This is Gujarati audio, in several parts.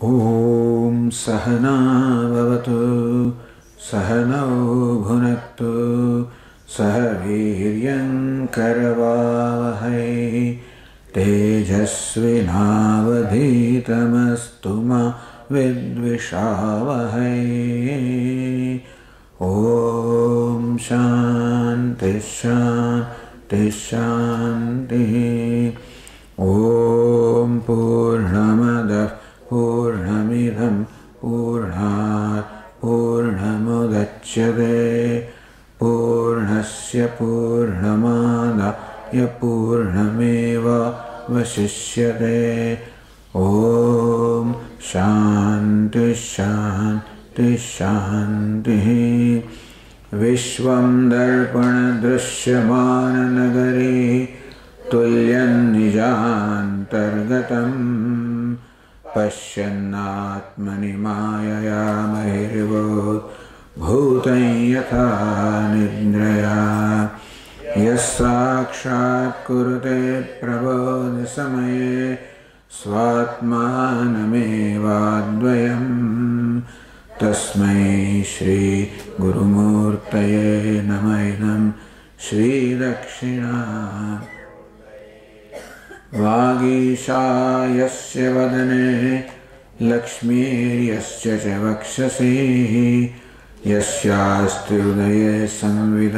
ॐ सहना भवतु सहनौ भुनक्तु सह वीर्यं करवावहै तेजस्विनावधीतमस्तु मा विद्विषावहै। ॐ शान्ति शान्ति शान्तिः। ॐ पूर्णमदः पूर्णमिदं पूर्णात् पूर्णमुदच्यते पूर्णस्य पूर्णमादाय पूर्णमेवावशिष्यते। ॐ शान्ति शान्ति शान्तिः। विश्वं दर्पणदृश्यमाननगरे तुल्यं निजान्तर्गतम् पश्यन्नात्मनि मायया बहिर्भूतं यथा निद्रया। यः साक्षात् कुरुते प्रबोधसमये स्वात्मानमेवाद्वयम् तस्मै श्री गुरुमूर्तये नमः। श्रीदक्षिणा वागीशायस्य वदने लक्ष्मीर्यस्य च वक्षसि यस्यास्ति हृदये संविद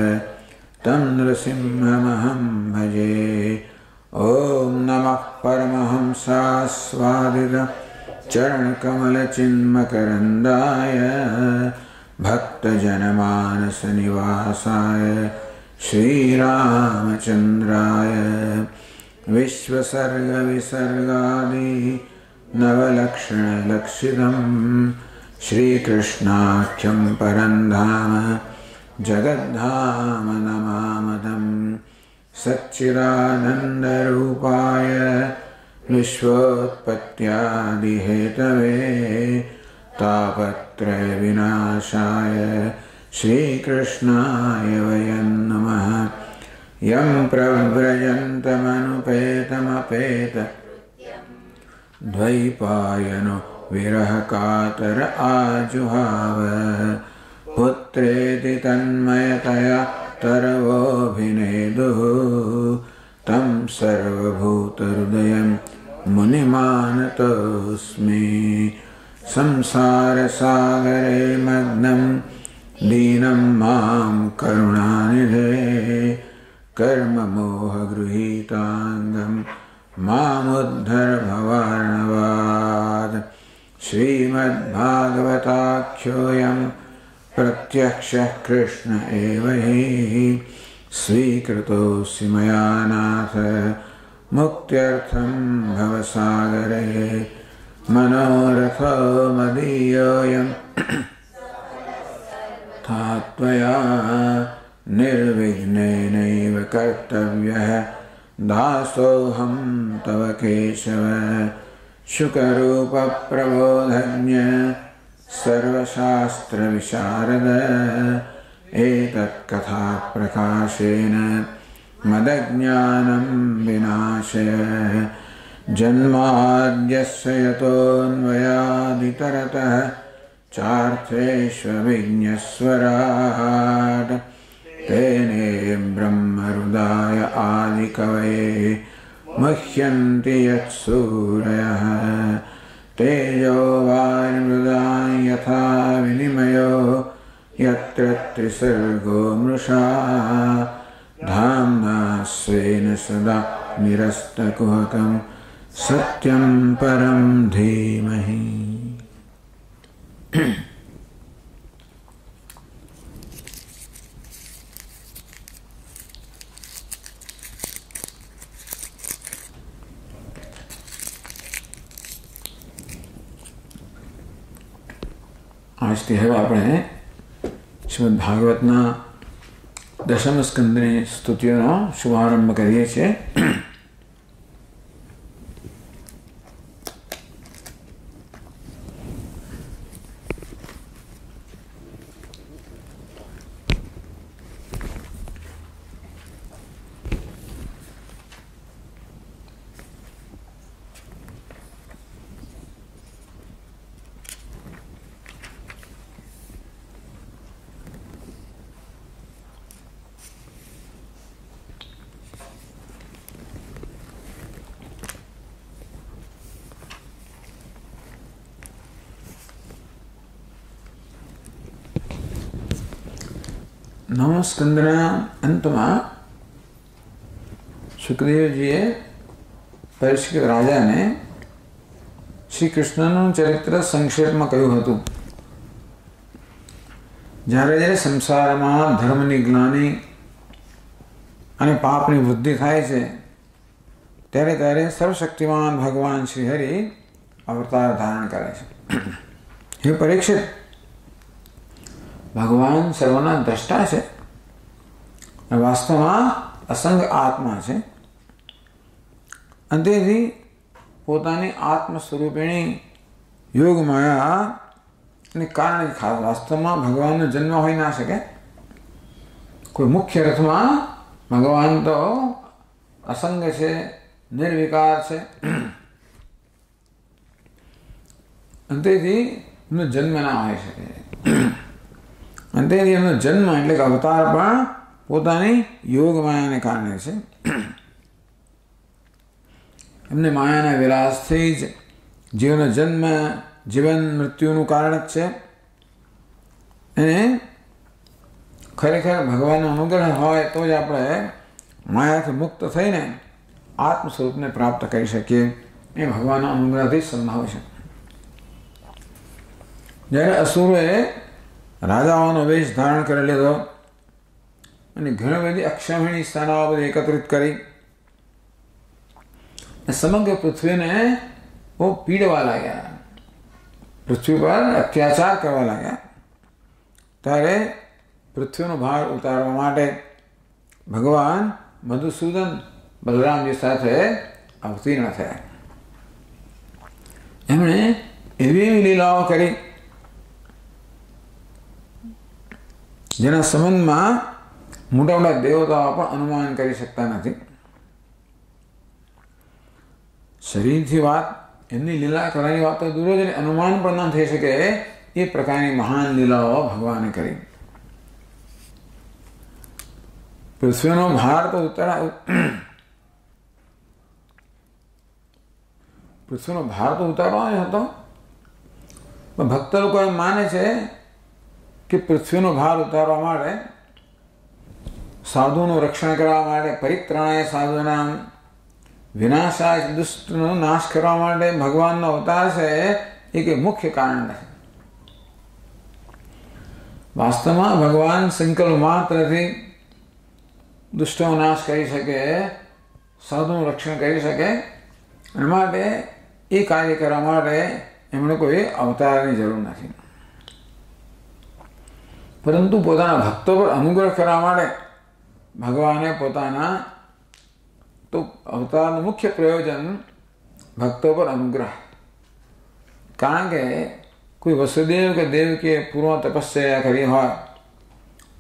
तं नृसिंहमहं भजे। ॐ नमः परमहंसास्वादित चरणकमलचिन्मकरन्दाय भक्तजनमानसनिवासाय श्रीरामचन्द्राय विश्वसर्गविसर्गादि नवलक्षणलक्षितं श्रीकृष्णाख्यं परं धाम जगद्धाम नमामतं। सच्चिदानन्दरूपाय विश्वोत्पत्त्यादिहेतवे तापत्रयविनाशाय श्रीकृष्णाय वयं नमः। यं प्रव्रजन्तमनुपेतमपेत द्वैपायनो विरहकातर आजुहाव पुत्रेति तन्मयतया तरवोऽभिनेदुः तं सर्वभूतहृदयं मुनिमानतोऽस्मि। संसारसागरे मग्नं दीनं मां करुणानिधे कर्ममोहगृहीताङ्गं मामुद्धर भवार्णवात्। श्रीमद्भागवताख्योऽयं प्रत्यक्षः कृष्ण एव हि स्वीकृतोऽसि मया नाथ मुक्त्यर्थं भवसागरे। मनोरथो मदीयोऽयं त्वया निर्विघ्नेनैव कर्तव्यः दासोऽहं तव केशव। शुकरूपप्रबोधज्ञ सर्वशास्त्रविशारद एतत्कथाप्रकाशेन मदज्ञानं विनाशय। जन्माद्यस्य यतोऽन्वयादितरतः चार्थेष्वभिज्ञस्वराट् तेने ब्रह्महृदाय आदिकवये मुह्यन्ति यत्सूरयः। तेजो वारिमृदां यथा विनिमयो यत्र त्रिसर्गो मृषा धाम्ना स्वेन सदा निरस्तकुहकं सत्यं परं धीमहि। આજથી હવે આપણે શ્રીમદ ભાગવતના દશમ સ્કંદની સ્તુતિઓનો શુભારંભ કરીએ છીએ। નવમા સ્કંદના અંતમાં સુખદેવજીએ પરીક્ષિત રાજાને શ્રી કૃષ્ણનું ચરિત્ર સંક્ષેપમાં કહ્યું હતું. જ્યારે જ્યારે સંસારમાં ધર્મની ગ્લાનિ અને પાપની વૃદ્ધિ થાય છે ત્યારે ત્યારે સર્વશક્તિમાન ભગવાન શ્રી હરિ અવતાર ધારણ કરે છે. હે પરીક્ષિત, ભગવાન સર્વના દ્રષ્ટા છે, વાસ્તવમાં અસંગ આત્મા છે. અને તેથી પોતાની આત્મ સ્વરૂપિણી યોગ માયા ને કારણે ખાસ વાસ્તવમાં ભગવાનનો જન્મ હોઈ ના શકે. કોઈ મુખ્ય અર્થમાં ભગવાન તો અસંગ છે, નિર્વિકાર છે. અને તેથી એમનો જન્મ ના હોઈ શકે. અને તેથી એમનો જન્મ એટલે કે અવતાર પણ પોતાની યોગ માયાને કારણે છે. એમને માયાના વિલાસથી જ જીવનો જન્મ, જીવન મૃત્યુનું કારણ જ છે. અને ખરેખર ભગવાનનો અનુગ્રહ હોય તો જ આપણે માયાથી મુક્ત થઈને આત્મ સ્વરૂપને પ્રાપ્ત કરી શકીએ. એ ભગવાનના અનુગ્રહથી સંભવ છે. જ્યારે અસુરોએ રાજાઓનો વેશ ધારણ કરી લીધો અને ઘણી બધી અક્ષમણી સેનાઓ બધી એકત્રિત કરી સમગ્ર પૃથ્વીને બહુ પીડવા લાગ્યા, પૃથ્વી પર અત્યાચાર કરવા લાગ્યા, ત્યારે પૃથ્વીનો ભાર ઉતારવા માટે ભગવાન મધુસૂદન બલરામજી સાથે અવતીર્ણ થયા. એમણે એવી એવી લીલાઓ કરી જેના સંબંધમાં મોટા મોટા દેવતાઓ પણ અનુમાન કરી શકતા નથી. શરીરથી વાત, એમની લીલા કરવાની વાત તો દૂર જ અનુમાન પણ ન થઈ શકે એ પ્રકારની મહાન લીલાઓ ભગવાને કરી. પૃથ્વીનો ભાર તો પૃથ્વીનો ભાર તો ઉતારવાનો હતો, પણ ભક્ત લોકો એમ માને છે કે પૃથ્વીનો ભાર ઉતારવા માટે, સાધુનું રક્ષણ કરવા માટે, પરિત્રાણાય સાધુનામ, વિનાશાય દુષ્ટનો નાશ કરવા માટે ભગવાનનો અવતાર છે એ કે મુખ્ય કારણ નથી. વાસ્તવમાં ભગવાન સંકલ્પ માત્રથી દુષ્ટનો નાશ કરી શકે, સાધુનું રક્ષણ કરી શકે. અને માટે એ કાર્ય કરવા માટે એમણે કોઈ અવતારની જરૂર નથી. પરંતુ પોતાના ભક્તો પર અનુગ્રહ કરવા માટે ભગવાને પોતાના તો અવતારનું મુખ્ય પ્રયોજન ભક્તો પર અનુગ્રહ. કારણ કે કોઈ વસુદેવ કે દેવકીએ પૂર્વ તપસ્યા કરી હોય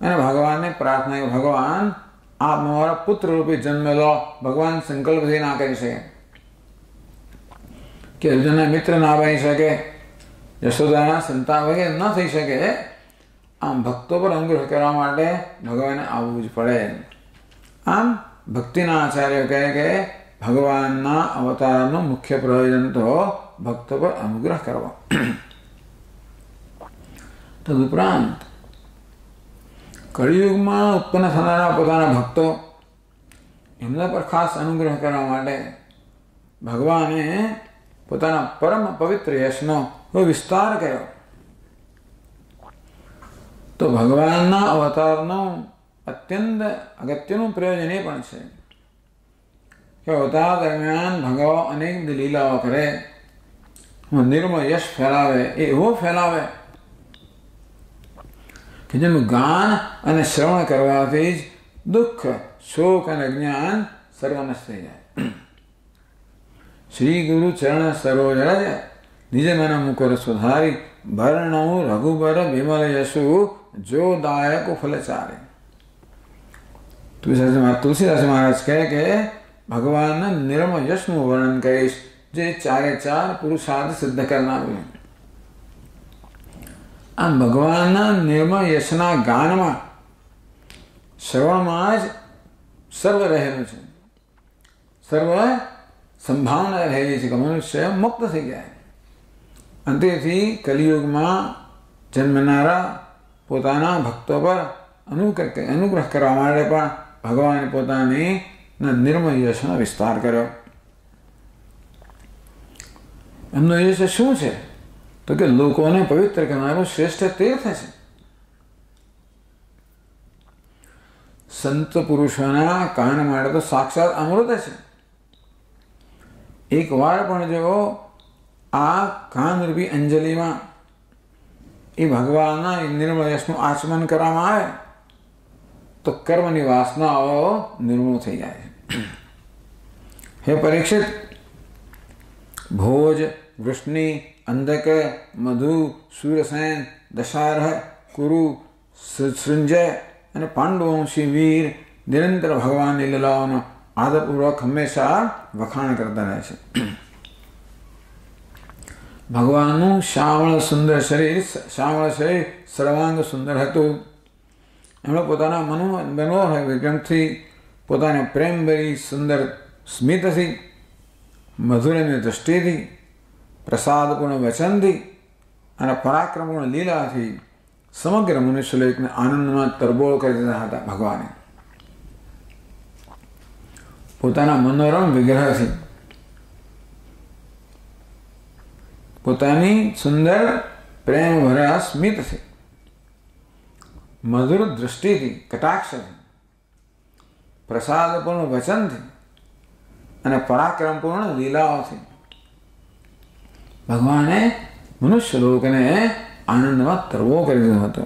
અને ભગવાનને પ્રાર્થના, ભગવાન આપ મારા પુત્ર રૂપે જન્મ લો, ભગવાન સંકલ્પથી ના કરી શકે, કે અર્જુનના મિત્ર ના બની શકે, યશોદાના સંતાન વગેરે ન થઈ શકે. આમ ભક્તો પર અનુગ્રહ કરવા માટે ભગવાને આવવું જ પડે. આમ ભક્તિના આચાર્યો કહે કે ભગવાનના અવતારનું મુખ્ય પ્રયોજન તો ભક્તો પર અનુગ્રહ કરવો. તદુપરાંત કળિયુગમાં ઉત્પન્ન થનારા પોતાના ભક્તો, એમના પર ખાસ અનુગ્રહ કરવા માટે ભગવાને પોતાના પરમ પવિત્ર યશનો વિસ્તાર કર્યો. તો ભગવાનના અવતારનું અત્યંત અગત્યનું પ્રયોજન એ પણ છે કે અવતાર દરમિયાન ભગવાન અનેક લીલાઓ કરે, મંદિરમાં યશ ફેલાવે. એ એવો ફેલાવે કે જેનું ગાન અને શ્રવણ કરવાથી જ દુઃખ, શોક અને અજ્ઞાન સર્વનાશ થઈ જાય. શ્રી ગુરુ ચરણ સરોજ રજ નિજ મન મુકર સુધારી ભરણઉ રઘુબર વિમલ યશુ જો દાયક ફલચારે. તુલસીદાસ મહારાજ કહે કે ભગવાનના નિર્મળ યશનું વર્ણન કરીશ જે ચારે ચાર પુરુષાર્થ સિદ્ધ કરનારું. આમ ભગવાનના નિર્મળ યશના ગાનમાં, શ્રવણમાં જ સર્વ રહેલું છે, સર્વ સંભાવના રહેલી છે કે મનુષ્ય મુક્ત થઈ જાય. અંતેથી કલિયુગમાં જન્મનારા પોતાના ભક્તો પર અનુગ્રહ કરવા માટે પણ ભગવાને પોતાની નિર્મળ યશનો વિસ્તાર કર્યો. એમનો યશ શું છે? તો કે લોકોને પવિત્ર કરનારું શ્રેષ્ઠ તીર્થ છે. સંત પુરુષોના કાન માટે તો સાક્ષાત અમૃત છે. એક વાર પણ જો આ કાનરૂપી અંજલિમાં એ ભગવાનના નિર્મળ યશનું આચમન કરવામાં આવે તો કર્મની વાસનાઓ નિર્મૂળ થઈ જાય છે. હે પરીક્ષિત, ભોજ, વૃષ્ણિ, અંધક, મધુ, સૂર્યસેન, દશારહ, કુરુ, સૃંજય અને પાંડુવંશી વીર નિરંતર ભગવાનની લીલાઓનો આદરપૂર્વક હંમેશા વખાણ કરતા રહે છે. ભગવાનનું શ્યામળ શરીર સર્વાંગ સુંદર હતું. એમણે પોતાના મનોહર વિક્રમથી, પોતાને પ્રેમભરી સુંદર સ્મિતથી, મધુરની દૃષ્ટિથી, પ્રસાદપૂર્ણ વચનથી અને પરાક્રમપૂર્ણ લીલાથી સમગ્ર મનુષ્યલોકને આનંદમાં તરબોળ કરી દીધા હતા. ભગવાને પોતાના મનોરમ વિગ્રહથી, પોતાની સુંદર પ્રેમ ભર્યા સ્મિતથી, મધુર દૃષ્ટિથી, કટાક્ષથી, પ્રસાદપૂર્ણ વચનથી અને પરાક્રમપૂર્ણ લીલાઓથી ભગવાને મનુષ્ય લોકને આનંદમાં તરવો કરી દીધો હતો.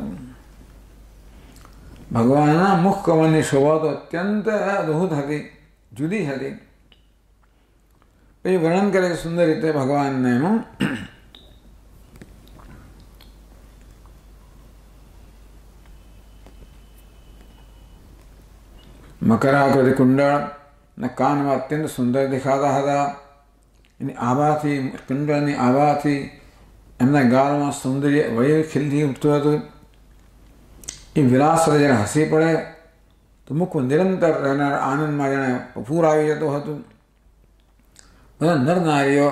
ભગવાનના મુખ કમળની શોભા તો અત્યંત અદભુત હતી, જુદી હતી. પછી વર્ણન કરે છે સુંદર રીતે ભગવાનને એનું. મકરાકૃતિ કુંડળ ને કાનમાં અત્યંત સુંદર દેખાતા હતા. એની આભાથી, કુંડળની આભાથી એમના ગાળમાં સૌંદર્ય વય ખીલથી ઉઠતું હતું. એ વિલાસ જ્યારે હસી પડે તો મુખ નિરંતર રહેનાર આનંદમાં જાણે પૂર આવી જતું હતું. બધા નર નારીઓ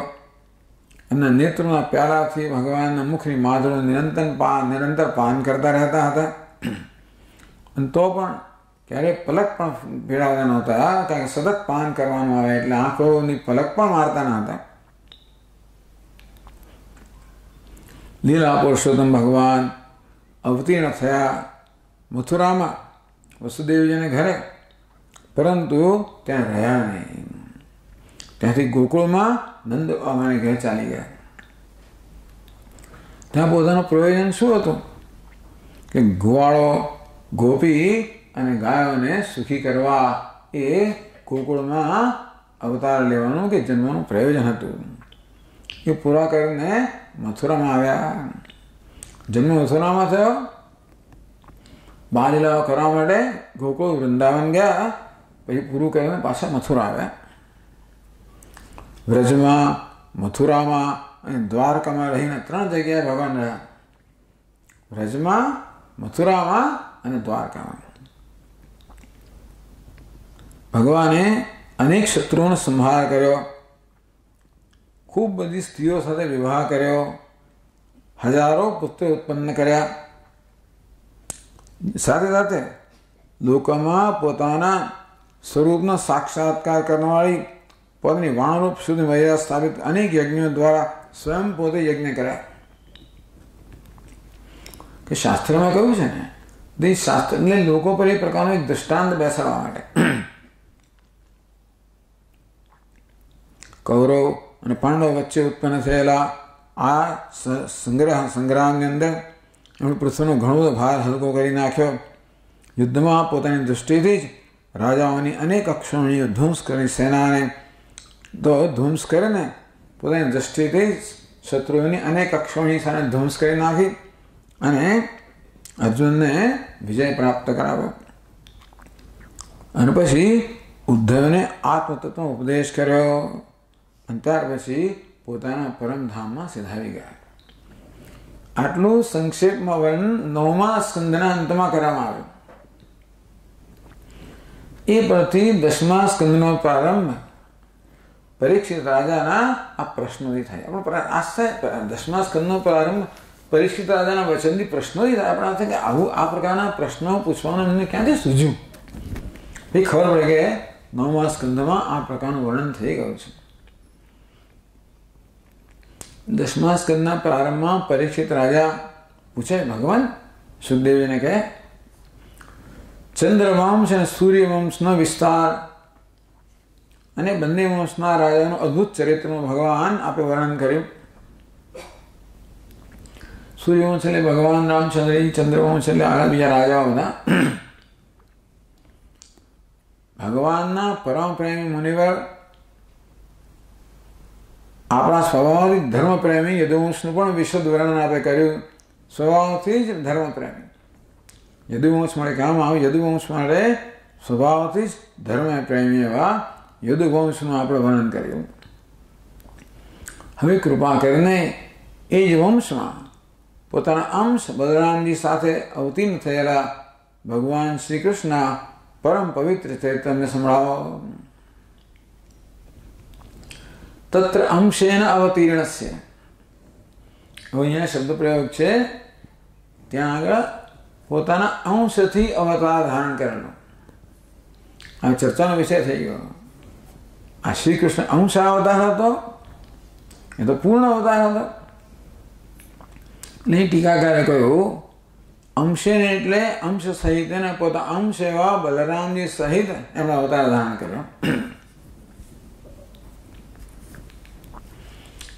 એમના નેત્રોના પ્યાલાથી ભગવાનના મુખની માધુરનું નિરંતર પાન કરતા રહેતા હતા. અને તો પણ ક્યારેય પલક પણ ભેળવતા નહોતા, કારણ કે સતત પાન કરવાનું આવે એટલે આંખોની પલક પણ મારતા ન હતા. લીલા પુરુષોત્તમ ભગવાન અવતીર્ણ થયા મથુરામાં વસુદેવજીને ઘરે, પરંતુ ત્યાં રહ્યા નહીં. ત્યાંથી ગોકુળમાં નંદ બાબાને ઘેર ચાલી ગયા. ત્યાં પોતાનું પ્રયોજન શું હતું કે ગોવાળો, ગોપી અને ગાયોને સુખી કરવા એ ગોકુળમાં અવતાર લેવાનું કે જન્મનું પ્રયોજન હતું. એ પૂરા કરીને મથુરામાં આવ્યા. જન્મ મથુરામાં થયો. બાલીલાઓ કરવા માટે ગોકુળ વૃંદાવન ગયા, પછી પૂરું કરીને પાછા મથુરા આવ્યા. વ્રજમાં, મથુરામાં અને દ્વારકામાં રહીને 3 જગ્યાએ ભગવાન રહ્યા. વ્રજમાં, મથુરામાં અને દ્વારકામાં. ભગવાને અનેક શત્રુઓનો સંહાર કર્યો, ખૂબ બધી સ્ત્રીઓ સાથે વિવાહ કર્યો, હજારો પુત્રો ઉત્પન્ન કર્યા. સાથે સાથે લોકોમાં પોતાના સ્વરૂપનો સાક્ષાત્કાર કરનારી, પોતાની વાણરૂપ સુધી મર્યાદા સ્થાપિત અનેક યજ્ઞો દ્વારા સ્વયં પોતે યજ્ઞ કર્યા. કે શાસ્ત્રમાં કહ્યું છે ને, શાસ્ત્ર એટલે લોકો પર એ પ્રકારનો એક દૃષ્ટાંત બેસાડવા માટે. કૌરવ અને પાંડવ વચ્ચે ઉત્પન્ન થયેલા આ સંગ્રામની અંદર એમણે પૃથ્વીનો ઘણો બધો ભાર હલકો કરી નાખ્યો. યુદ્ધમાં પોતાની દૃષ્ટિથી જ રાજાઓની અનેક અક્ષોણીઓ ધ્વંસ કરી, સેનાને તો ધ્વંસ કરીને પોતાની દૃષ્ટિથી જ શત્રુઓની અનેક અક્ષોણી સામે ધ્વંસ કરી નાખી અને અર્જુનને વિજય પ્રાપ્ત કરાવ્યો. અને પછી ઉદ્ધવને આત્મતત્વનો ઉપદેશ કર્યો અને ત્યાર પછી પોતાના પરમધામમાં સિધાવી ગયા. આટલું સંક્ષેપમાં વર્ણન 9મા સ્કંદના અંતમાં કરવામાં આવ્યું. એ પરથી 10મા સ્કંદનો પ્રારંભ પરીક્ષિત રાજાના આ પ્રશ્નોથી થાય. આપણો 10મા સ્કંદનો પ્રારંભ પરીક્ષિત રાજાના વચનથી પ્રશ્નોથી આપણા થાય કે આવું આ પ્રકારના પ્રશ્નો પૂછવાનું એમને ક્યાંથી સૂઝ્યું? એ ખબર પડે કે 9મા સ્કંદમાં આ પ્રકારનું વર્ણન થઈ ગયું છે. 10મા સ્કંદના પ્રારંભમાં પરીક્ષિત રાજા પૂછે ભગવાન સુખદેવીને કહે ચંદ્રવંશ અને સૂર્યવંશનો વિસ્તાર અને બંને વંશના રાજાનું અદ્ભુત ચરિત્રનું ભગવાન આપે વર્ણન કર્યું. સૂર્યવંશ એટલે ભગવાન રામચંદ્ર, ચંદ્રવંશ એટલે આગળ બીજા રાજાઓ બધા. ભગવાનના પરમ પ્રેમી મુનિવર આપણા સ્વભાવથી ધર્મપ્રેમી યદુવંશનું પણ વિશદ વર્ણન આપે કર્યું. સ્વભાવથી જ ધર્મપ્રેમી યદુવંશ માટે કહેવામાં આવે, યદુવંશ માટે સ્વભાવથી જ ધર્મપ્રેમી એવા યદુવંશનું આપણે વર્ણન કર્યું. હવે કૃપા કરીને એ જ વંશમાં પોતાના અંશ બલરામજી સાથે અવતીર્ણ થયેલા ભગવાન શ્રી કૃષ્ણના પરમ પવિત્ર ચરિત્રને સંભળાવો. તત્ર અંશેન અવતીર્ણસ્ય. હવે અહીંયા શબ્દ પ્રયોગ છે, ત્યાં આગળ પોતાના અંશથી અવતાર ધારણ કરેલો. આ ચર્ચાનો વિષય થઈ ગયો. આ શ્રી કૃષ્ણ અંશ અવતાર હતો, એ તો પૂર્ણ અવતાર હતો. નહીં, ટીકાકારે કહ્યું અંશેને એટલે અંશ સહિત એને પોતા અંશ એવા બલરામજી સહિત એમનો અવતાર ધારણ કર્યો.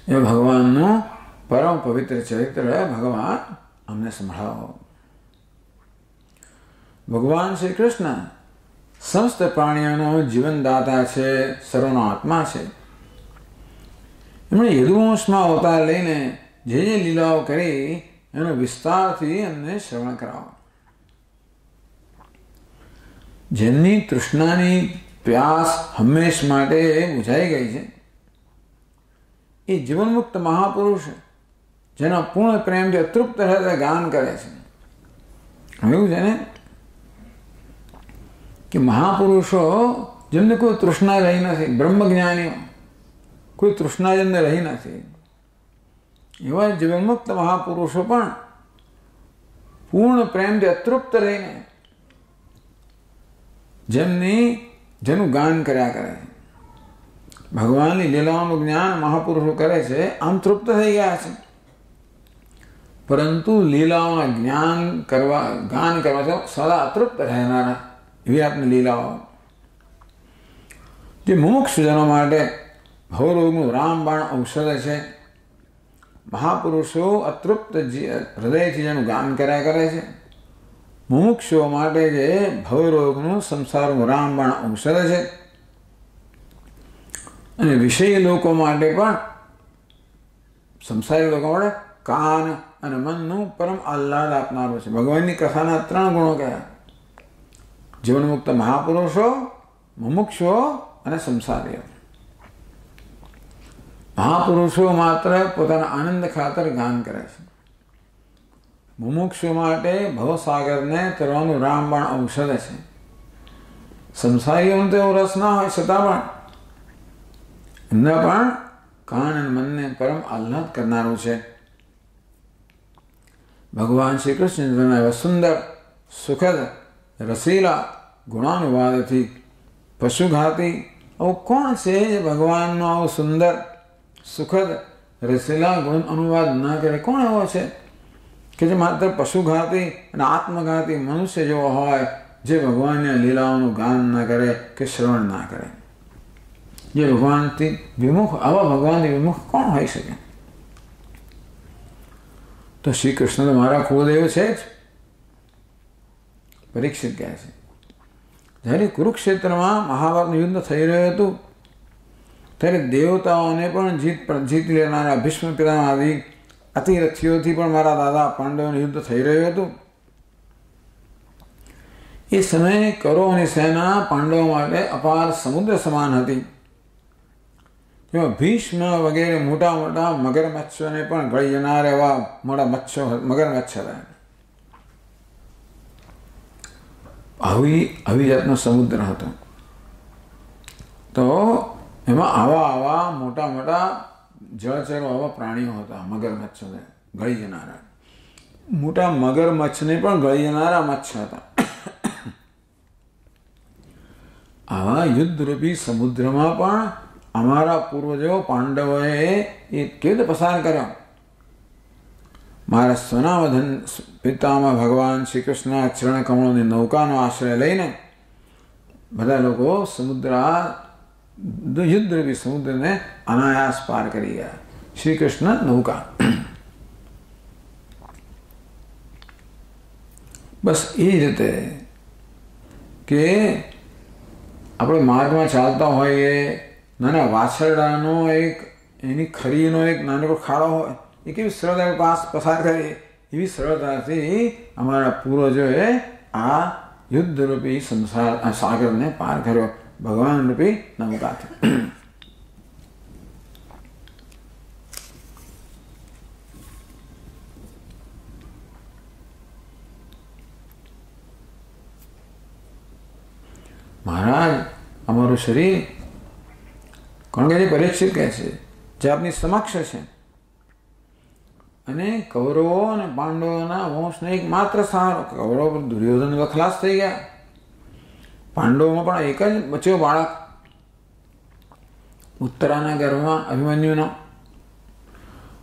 એ ભગવાનનું પરમ પવિત્ર ચરિત્ર ભગવાન અમને સંભળાવો. ભગવાન શ્રી કૃષ્ણ સમસ્ત પ્રાણીઓનો જીવનદાતા છે, સર્વનો આત્મા છે. એમણે યદુવંશમાં અવતાર લઈને જે જે લીલાઓ કરી એનો વિસ્તારથી અમને શ્રવણ કરાવો. જેમની તૃષ્ણાની પ્યાસ હંમેશ માટે બુઝાઈ ગઈ છે, એ જીવનમુક્ત મહાપુરુષ જેના પૂર્ણ પ્રેમથી અતૃપ્ત હૃદય ગાન કરે છે. એવું છે ને કે મહાપુરુષો જેમને કોઈ તૃષ્ણા રહી નથી, બ્રહ્મજ્ઞાનીઓ કોઈ તૃષ્ણા જેમને રહી નથી, એવા જીવનમુક્ત મહાપુરુષો પણ પૂર્ણ પ્રેમથી અતૃપ્ત રહીને જેનું ગાન કર્યા કરે છે. ભગવાનની લીલાઓનું જ્ઞાન મહાપુરુષો કરે છે, આમ તૃપ્ત થઈ ગયા છે, પરંતુ લીલાઓના ગાન કરવા સદા અતૃપ્ત રહેનારા એવી આપની લીલાઓ. જે મુમુક્ષુજનો માટે ભવરોગનું રામબાણ ઔષધ છે. મહાપુરુષો અતૃપ્ત હૃદયથી જેનું ગાન કર્યા કરે છે, મુમુક્ષુઓ માટે જે ભવરોગનું સંસારનું રામબાણ ઔષધ છે. અને વિષયી લોકો માટે પણ, સંસારી લોકો માટે કાન અને મનનું પરમ આહ્લાદ આપનારું છે. ભગવાનની કથાના 3 ગુણો કયા? જીવનમુક્ત મહાપુરુષો, મુમુક્ષુઓ અને સંસારીઓ. મહાપુરુષો માત્ર પોતાના આનંદ ખાતર ગાન કરે છે. મુમુક્ષુ માટે ભવસાગરને તરવાનું રામબાણ ઔષધ છે. સંસારીઓનો તો એવો રસ ના હોય છતાં પણ એમના પણ કાન અને મનને પરમ આહ્લાદ કરનારું છે. ભગવાન શ્રી કૃષ્ણ એવા સુંદર સુખદ રસીલા ગુણાનુવાદથી પશુઘાતી આવું કોણ છે જે ભગવાનનો આવો સુંદર સુખદ રસીલા ગુણ અનુવાદ ન કરે? કોણ એવો છે કે જે માત્ર પશુઘાતી અને આત્મઘાતી મનુષ્ય જેવો હોય, જે ભગવાનની લીલાઓનું ગાન ના કરે કે શ્રવણ ના કરે? જે ભગવાનથી વિમુખ, આવા ભગવાનથી વિમુખ કોણ હોઈ શકે? તો શ્રી કૃષ્ણ તો મારા કુળદેવ છે જ. પરીક્ષિત કહે છે, જ્યારે કુરુક્ષેત્રમાં મહાભારતનું યુદ્ધ થઈ રહ્યું હતું ત્યારે દેવતાઓને પણ જીતી લેનારા ભીષ્મ પિતામહ આદિ અતિરથીઓથી પણ મારા દાદા પાંડવોનું યુદ્ધ થઈ રહ્યું હતું. એ સમયે કૌરવોની સેના પાંડવો માટે અપાર સમુદ્ર સમાન હતી. જેમાં ભીષ્મ વગેરે મોટા મોટા મગરમચ્છોને પણ ગળી જનાર એવા મોટા મગરમચ્છ હતા. આવી જાતનો સમુદ્ર હતો. તો એમાં આવા મોટા મોટા જળચરો, આવા પ્રાણીઓ હતા, મગરમચ્છો ગળી જનારા. મોટા મગરમચ્છને પણ ગળી જનારા મચ્છ હતા. આવા યુદ્ધરૂપી સમુદ્રમાં પણ અમારા પૂર્વજો પાંડવોએ એ કેવી રીતે પસાર કર્યો. મારા સ્વનામધન પિતામાં ભગવાન શ્રી કૃષ્ણના ચરણ કમળોની નૌકાનો આશ્રય લઈને બધા લોકો યુદ્ધરૂપી સમુદ્રને અનાયાસ પાર કરી ગયા. શ્રી કૃષ્ણ નૌકા. બસ એ રીતે કે આપણે માર્ગમાં ચાલતા હોઈએ, નાના વાછરડાનો એની ખરીનો એક નાનો ખાડો હોય, એ કેવી સરળતાથી પસાર કરીએ, એવી સરળતાથી અમારા પૂર્વજોએ આ યુદ્ધરૂપી સંસાર સાગરને પાર કર્યો ભગવાન રૂપી નૌકાથી. મહારાજ, અમારું શરીર કોણ કહે છે? પરીક્ષિત કહે છે, જે આપની સમક્ષ છે. અને કૌરવો અને પાંડવોના વંશને એક માત્ર સહારો. કૌરવો પર દુર્યોધન ખલાસ થઈ ગયા, પાંડવોમાં પણ એક જ બચ્યો બાળક ઉત્તરાના ગર્ભમાં અભિમન્યુનો.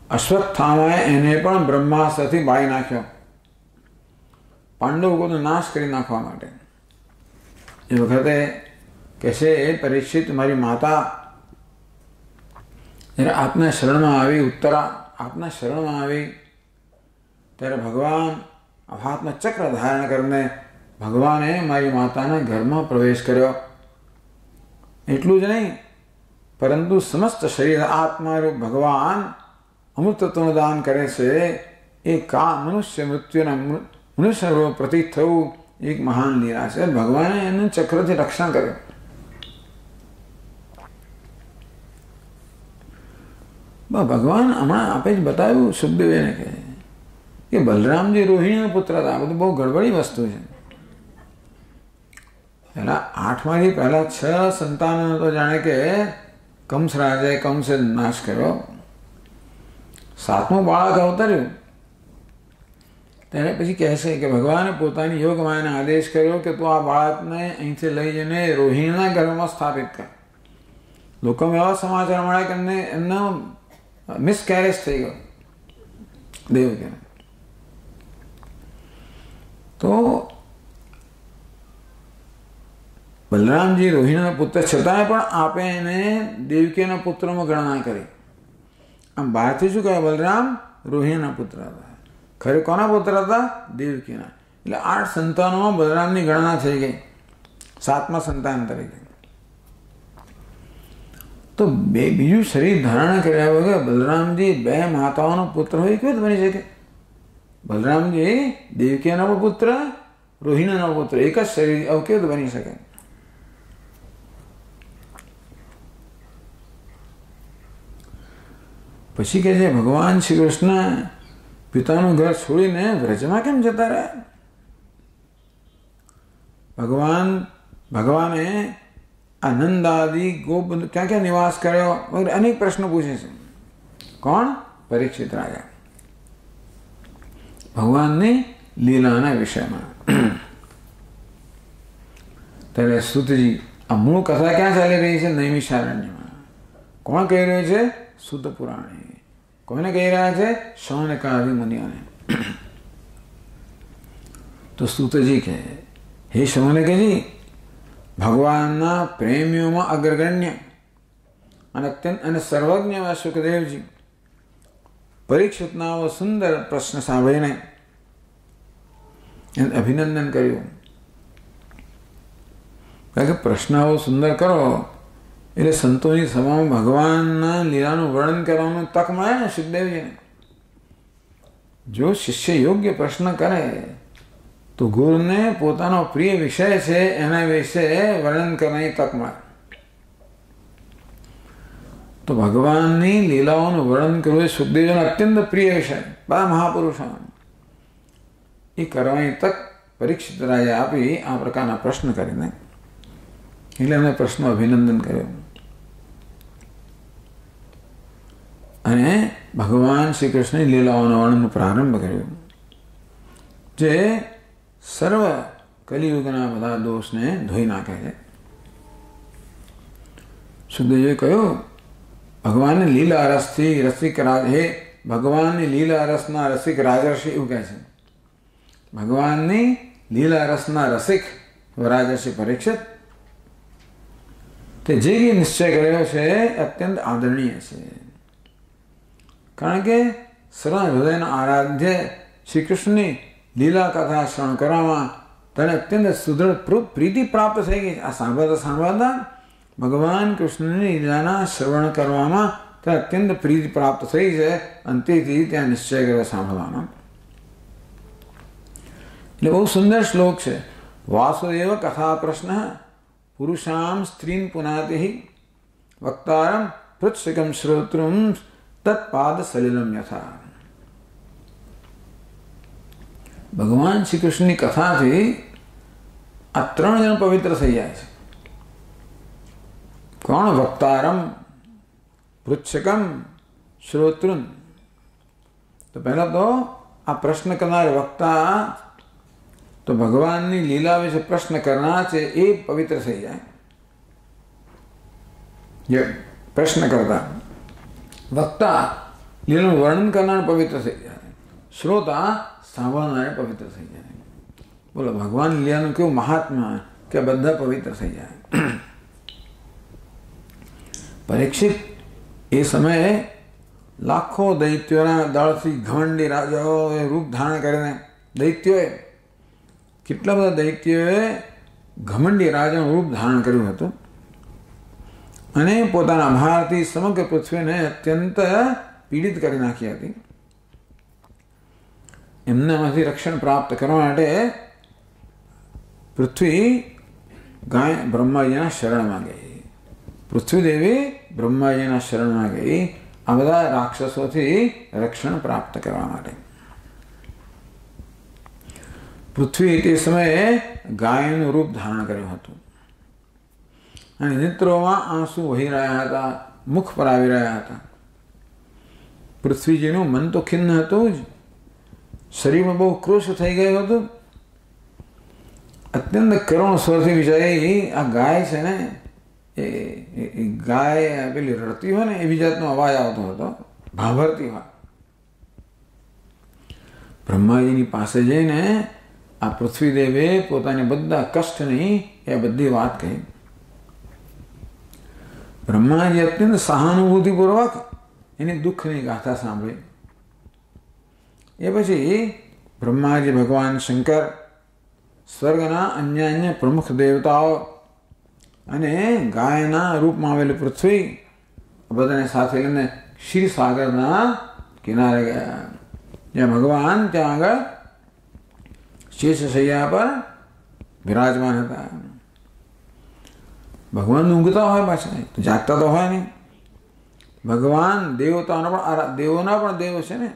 અશ્વત્થામાએ એને પણ બ્રહ્માસ્ત્રથી બાળી નાખ્યો પાંડવ કુળનો નાશ કરી નાખવા માટે. એ વખતે કહેશે, એ પરીક્ષિત, મારી માતા જ્યારે આપના શરણમાં આવી, ઉત્તરા આપના શરણમાં આવી, ત્યારે ભગવાન હાથમાં ચક્ર ધારણ કરીને ભગવાને મારી માતાના ઘરમાં પ્રવેશ કર્યો. એટલું જ નહીં, પરંતુ સમસ્ત શરીર આત્મારૂપ ભગવાન અમૃતત્વનું દાન કરે છે. એ મનુષ્ય મૃત્યુના મનુષ્ય પ્રતીત થવું એક મહાન લીલા છે. ભગવાને એનું ચક્રથી રક્ષણ કર્યું. ભગવાન હમણાં આપે જ બતાવ્યું સુખદેવને કે બલરામજી રોહિણીના પુત્ર હતા. આ બધું બહુ ગડબડી વસ્તુ છે. પહેલા 8માંથી પહેલા 6 સંતાનો તો જાણે કે કંસ રાજાએ કંસે નાશ કર્યો. 7મું બાળક અવતર્યું ત્યારે પછી કહેશે કે ભગવાને પોતાની યોગ માયાને આદેશ કર્યો કે તું આ બાળકને અહીંથી લઈ જઈને રોહિણીના ઘરમાં સ્થાપિત કર. લોકોમાં એવા સમાચાર મળ્યા કે એમનો મિસકેરેજ થઈ ગયો દેવકીને. તો બલરામજી રોહિણીના પુત્ર છતાંય પણ આપે એને દેવકીના પુત્રમાં ગણના કરી. આમ બહારથી શું કહે? બલરામ રોહિણીના પુત્ર હતા. ખરે કોના પુત્ર હતા? દેવકીના. એટલે 8 સંતાનોમાં બલરામની ગણના થઈ ગઈ 7મા સંતાન તરીકે. તો બીજું શરીર ધારણ કર્યા વગર બલરામજી 2 માતાઓનો પુત્ર હોય કેવી રીતે બની શકે? બલરામજી દેવકીનો પુત્ર, રોહિણીનો પુત્ર, એક જ શરીર આવું કેવી રીતે બની શકે? પછી કહે છે, ભગવાન શ્રી કૃષ્ણ પિતાનું ઘર છોડીને વ્રજમાં કેમ જતા રહ્યા? ભગવાને આનંદાદી ગોપ ક્યાં ક્યાં નિવાસ કર્યો વગેરે અનેક પ્રશ્નો પૂછે છે. કોણ? પરીક્ષિત રાજા ભગવાનની લીલાના વિષયમાં. ત્યારે સુતજી, આ મૂળ કથા ક્યાં ચાલી રહી છે? નૈમિષારણ્યમાં. કોણ કહી રહ્યું છે? શુદ્ધ પુરાણી. કોને કહી રહ્યા છે? શૌનકાદિ મુનિઓને. તો સુતજી કહે, હે શૌનકજી, ભગવાનના પ્રેમીઓમાં અગ્રગણ્ય અને અત્યંત અને સર્વજ્ઞ એવા સુખદેવજી પરીક્ષિતના સુંદર પ્રશ્ન સાંભળીને એને અભિનંદન કર્યું. કારણ કે પ્રશ્નાઓ સુંદર કરો એટલે સંતોની સભામાં ભગવાનના લીલાનું વર્ણન કરવાનું તક મળે ને સુખદેવજીને. જો શિષ્ય યોગ્ય પ્રશ્ન કરે તો ગુરુને પોતાનો પ્રિય વિષય છે એના વિશે વર્ણન કરવાની તક મળે. તો ભગવાનની લીલાઓનું વર્ણન કરવું એ સુખદેવજીનો અત્યંત પ્રિય વિષય. બધા મહાપુરુષો એ કરવાની તક પરીક્ષિત રાજાએ આપી આ પ્રકારના પ્રશ્ન કરીને. એટલે એમને પ્રશ્નો અભિનંદન કર્યો અને ભગવાન શ્રી કૃષ્ણની લીલાઓનો વર્ણન પ્રારંભ કર્યો. જે સર્વ કલિયુગના બધા દોષને ધોઈ નાખે છે. સુખદેવજીએ કહ્યું, ભગવાનની લીલા રસથી રસિક રાજ, હે ભગવાનની લીલા રસના રસિક રાજર્ષિ, એવું કહે છે. ભગવાનની લીલા રસના રસિક રાજર્ષિ પરીક્ષિત, તે જે નિશ્ચય કર્યો છે અત્યંત આદરણીય છે. કારણ કે સર્વ હૃદયના આરાધ્ય શ્રી કૃષ્ણની લીલા કથા શ્રવણ કરવામાં તને અત્યંત સુદૃઢ પ્રીતિ પ્રાપ્ત થઈ ગઈ. આ સાંભળતા ભગવાન કૃષ્ણની લીલાના શ્રવણ કરવામાં તને અત્યંત પ્રીતિ પ્રાપ્ત થઈ છે અને તેથી ત્યાં નિશ્ચય કર્યો સાંભળવાનો. એટલે બહુ સુંદર શ્લોક છે. વાસુદેવ કથા પ્રશ્ન પુરુષામ સ્ત્રીન પુનાતિ વક્તારમ પૃચ્છકમ શ્રોતૃમ તત્પાદ સલિલમ યથા. ભગવાન શ્રી કૃષ્ણની કથાથી આ 3 જણ પવિત્ર થઈ જાય છે. કોણ? વક્તારમ, પૃચ્છકમ, શ્રોતૃન. તો પહેલા તો આ પ્રશ્ન કરનાર વક્તા, તો ભગવાનની લીલા વિશે પ્રશ્ન કરનાર છે એ પવિત્ર થઈ જાય. જે પ્રશ્ન કરતા વક્તા લીલાનું વર્ણન કરનાર પવિત્ર થઈ જાય. શ્રોતા સાંભળનારે પવિત્ર થઈ જાય. બોલો, ભગવાન લીલાનું કેવું મહાત્મા કે બધા પવિત્ર થઈ જાય. પરીક્ષિત એ સમયે લાખો દૈત્યોના દળથી ઘમંડી રાજાઓએ રૂપ ધારણ કરીને, દૈત્યોએ કેટલા બધા દૈત્યોએ ઘમંડી રાજાનું રૂપ ધારણ કર્યું હતું અને પોતાના ભારથી સમગ્ર પૃથ્વીને અત્યંત પીડિત કરી નાખી હતી. એમનામાંથી રક્ષણ પ્રાપ્ત કરવા માટે પૃથ્વી ગાય બ્રહ્માજીના શરણમાં ગઈ. પૃથ્વી દેવી બ્રહ્માજીના શરણમાં ગઈ આ બધા રાક્ષસોથી રક્ષણ પ્રાપ્ત કરવા માટે. પૃથ્વી તે સમયે ગાયનું રૂપ ધારણ કર્યું હતું અને નેત્રોમાં આંસુ વહી રહ્યા હતા, મુખ પર આવી રહ્યા હતા. પૃથ્વીજીનું મન તો ખિન્ન હતું જ, શરીરમાં બહુ ક્રોશ થઈ ગયું હતું. અત્યંત કરુણ સ્વરથી વિચારી આ ગાય છે ને, એ ગાય પેલી રડતી હોય ને એવી જાતનો અવાજ આવતો હતો, ભાંભરતી હોય. બ્રહ્માજીની પાસે જઈને આ પૃથ્વીદેવે પોતાની બધા કષ્ટની એ બધી વાત કહી. બ્રહ્માજી અત્યંત સહાનુભૂતિપૂર્વક એની દુઃખની ગાથા સાંભળી. એ પછી બ્રહ્માજી, ભગવાન શંકર, સ્વર્ગના અન્ય પ્રમુખ દેવતાઓ અને ગાયના રૂપમાં આવેલી પૃથ્વી બધાને સાથે લઈને ક્ષીરસાગરના કિનારે ગયા. જ્યાં ભગવાન ત્યાં આગળ શેષશૈયા પર વિરાજમાન હતા. ભગવાન ઊંઘતા હોય પાછા, તો જાગતા તો હોય નહીં. ભગવાન દેવોના પણ દેવ છે ને,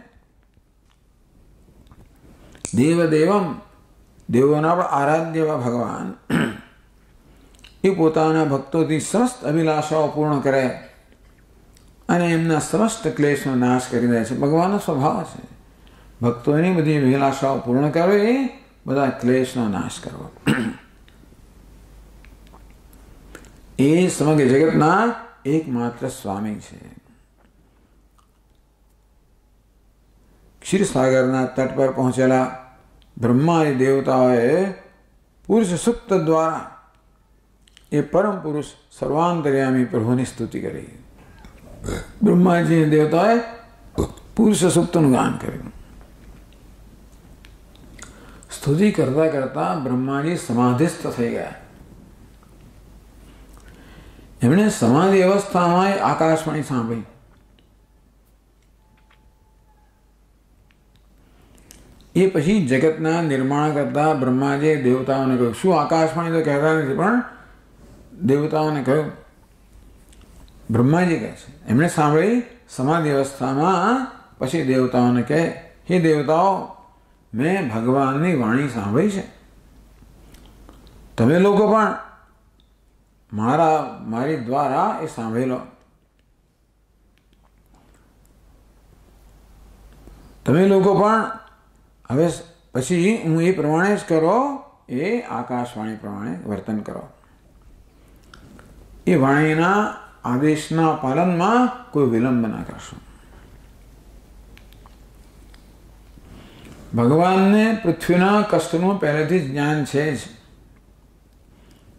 દેવદેવમ, દેવોના પણ આરાધ્ય ભગવાન એ પોતાના ભક્તોથી સમસ્ત અભિલાષાઓ પૂર્ણ કરે અને એમના સમસ્ત ક્લેશનો નાશ કરી દે છે. ભગવાનનો સ્વભાવ છે ભક્તોની બધી અભિલાષાઓ પૂર્ણ કરવી, બધા ક્લેશનો નાશ કરવો. એ સમગ્ર જગતના એકમાત્ર સ્વામી છે. ક્ષીરસાગરના તટ પર પહોંચેલા બ્રહ્માદી દેવતાઓએ પુરુષ સુક્ત દ્વારા એ પરમ પુરુષ સર્વાંતર્યામી પ્રભુની સ્તુતિ કરી. બ્રહ્માજી દેવતાએ પુરુષ સુક્તનું ગાન કર્યું. સ્તુતિ કરતા કરતા બ્રહ્માજી સમાધિસ્થ થઈ ગયા. એમણે સમાધિ અવસ્થામાં આકાશવાણી સાંભળી. એ પછી જગતના નિર્માણ કરતા બ્રહ્માજીએ દેવતાઓને કહ્યું, શું આકાશવાણી તો કહેતા નથી પણ દેવતાઓને કહ્યું. બ્રહ્માજી કહે છે, એમણે સાંભળી સમાધિ અવસ્થામાં. પછી દેવતાઓને કહે, હે દેવતાઓ, મેં ભગવાનની વાણી સાંભળી છે. તમે લોકો પણ મારી દ્વારા એ સાંભળી લો. તમે લોકો પણ હવે પછી હું એ પ્રમાણે જ કરો, એ આકાશવાણી પ્રમાણે વર્તન કરો. એ વાણીના આદેશના પાલનમાં કોઈ વિલંબ ના કરશો. ભગવાનને પૃથ્વીના કષ્ટનું પહેલેથી જ જ્ઞાન છે જ,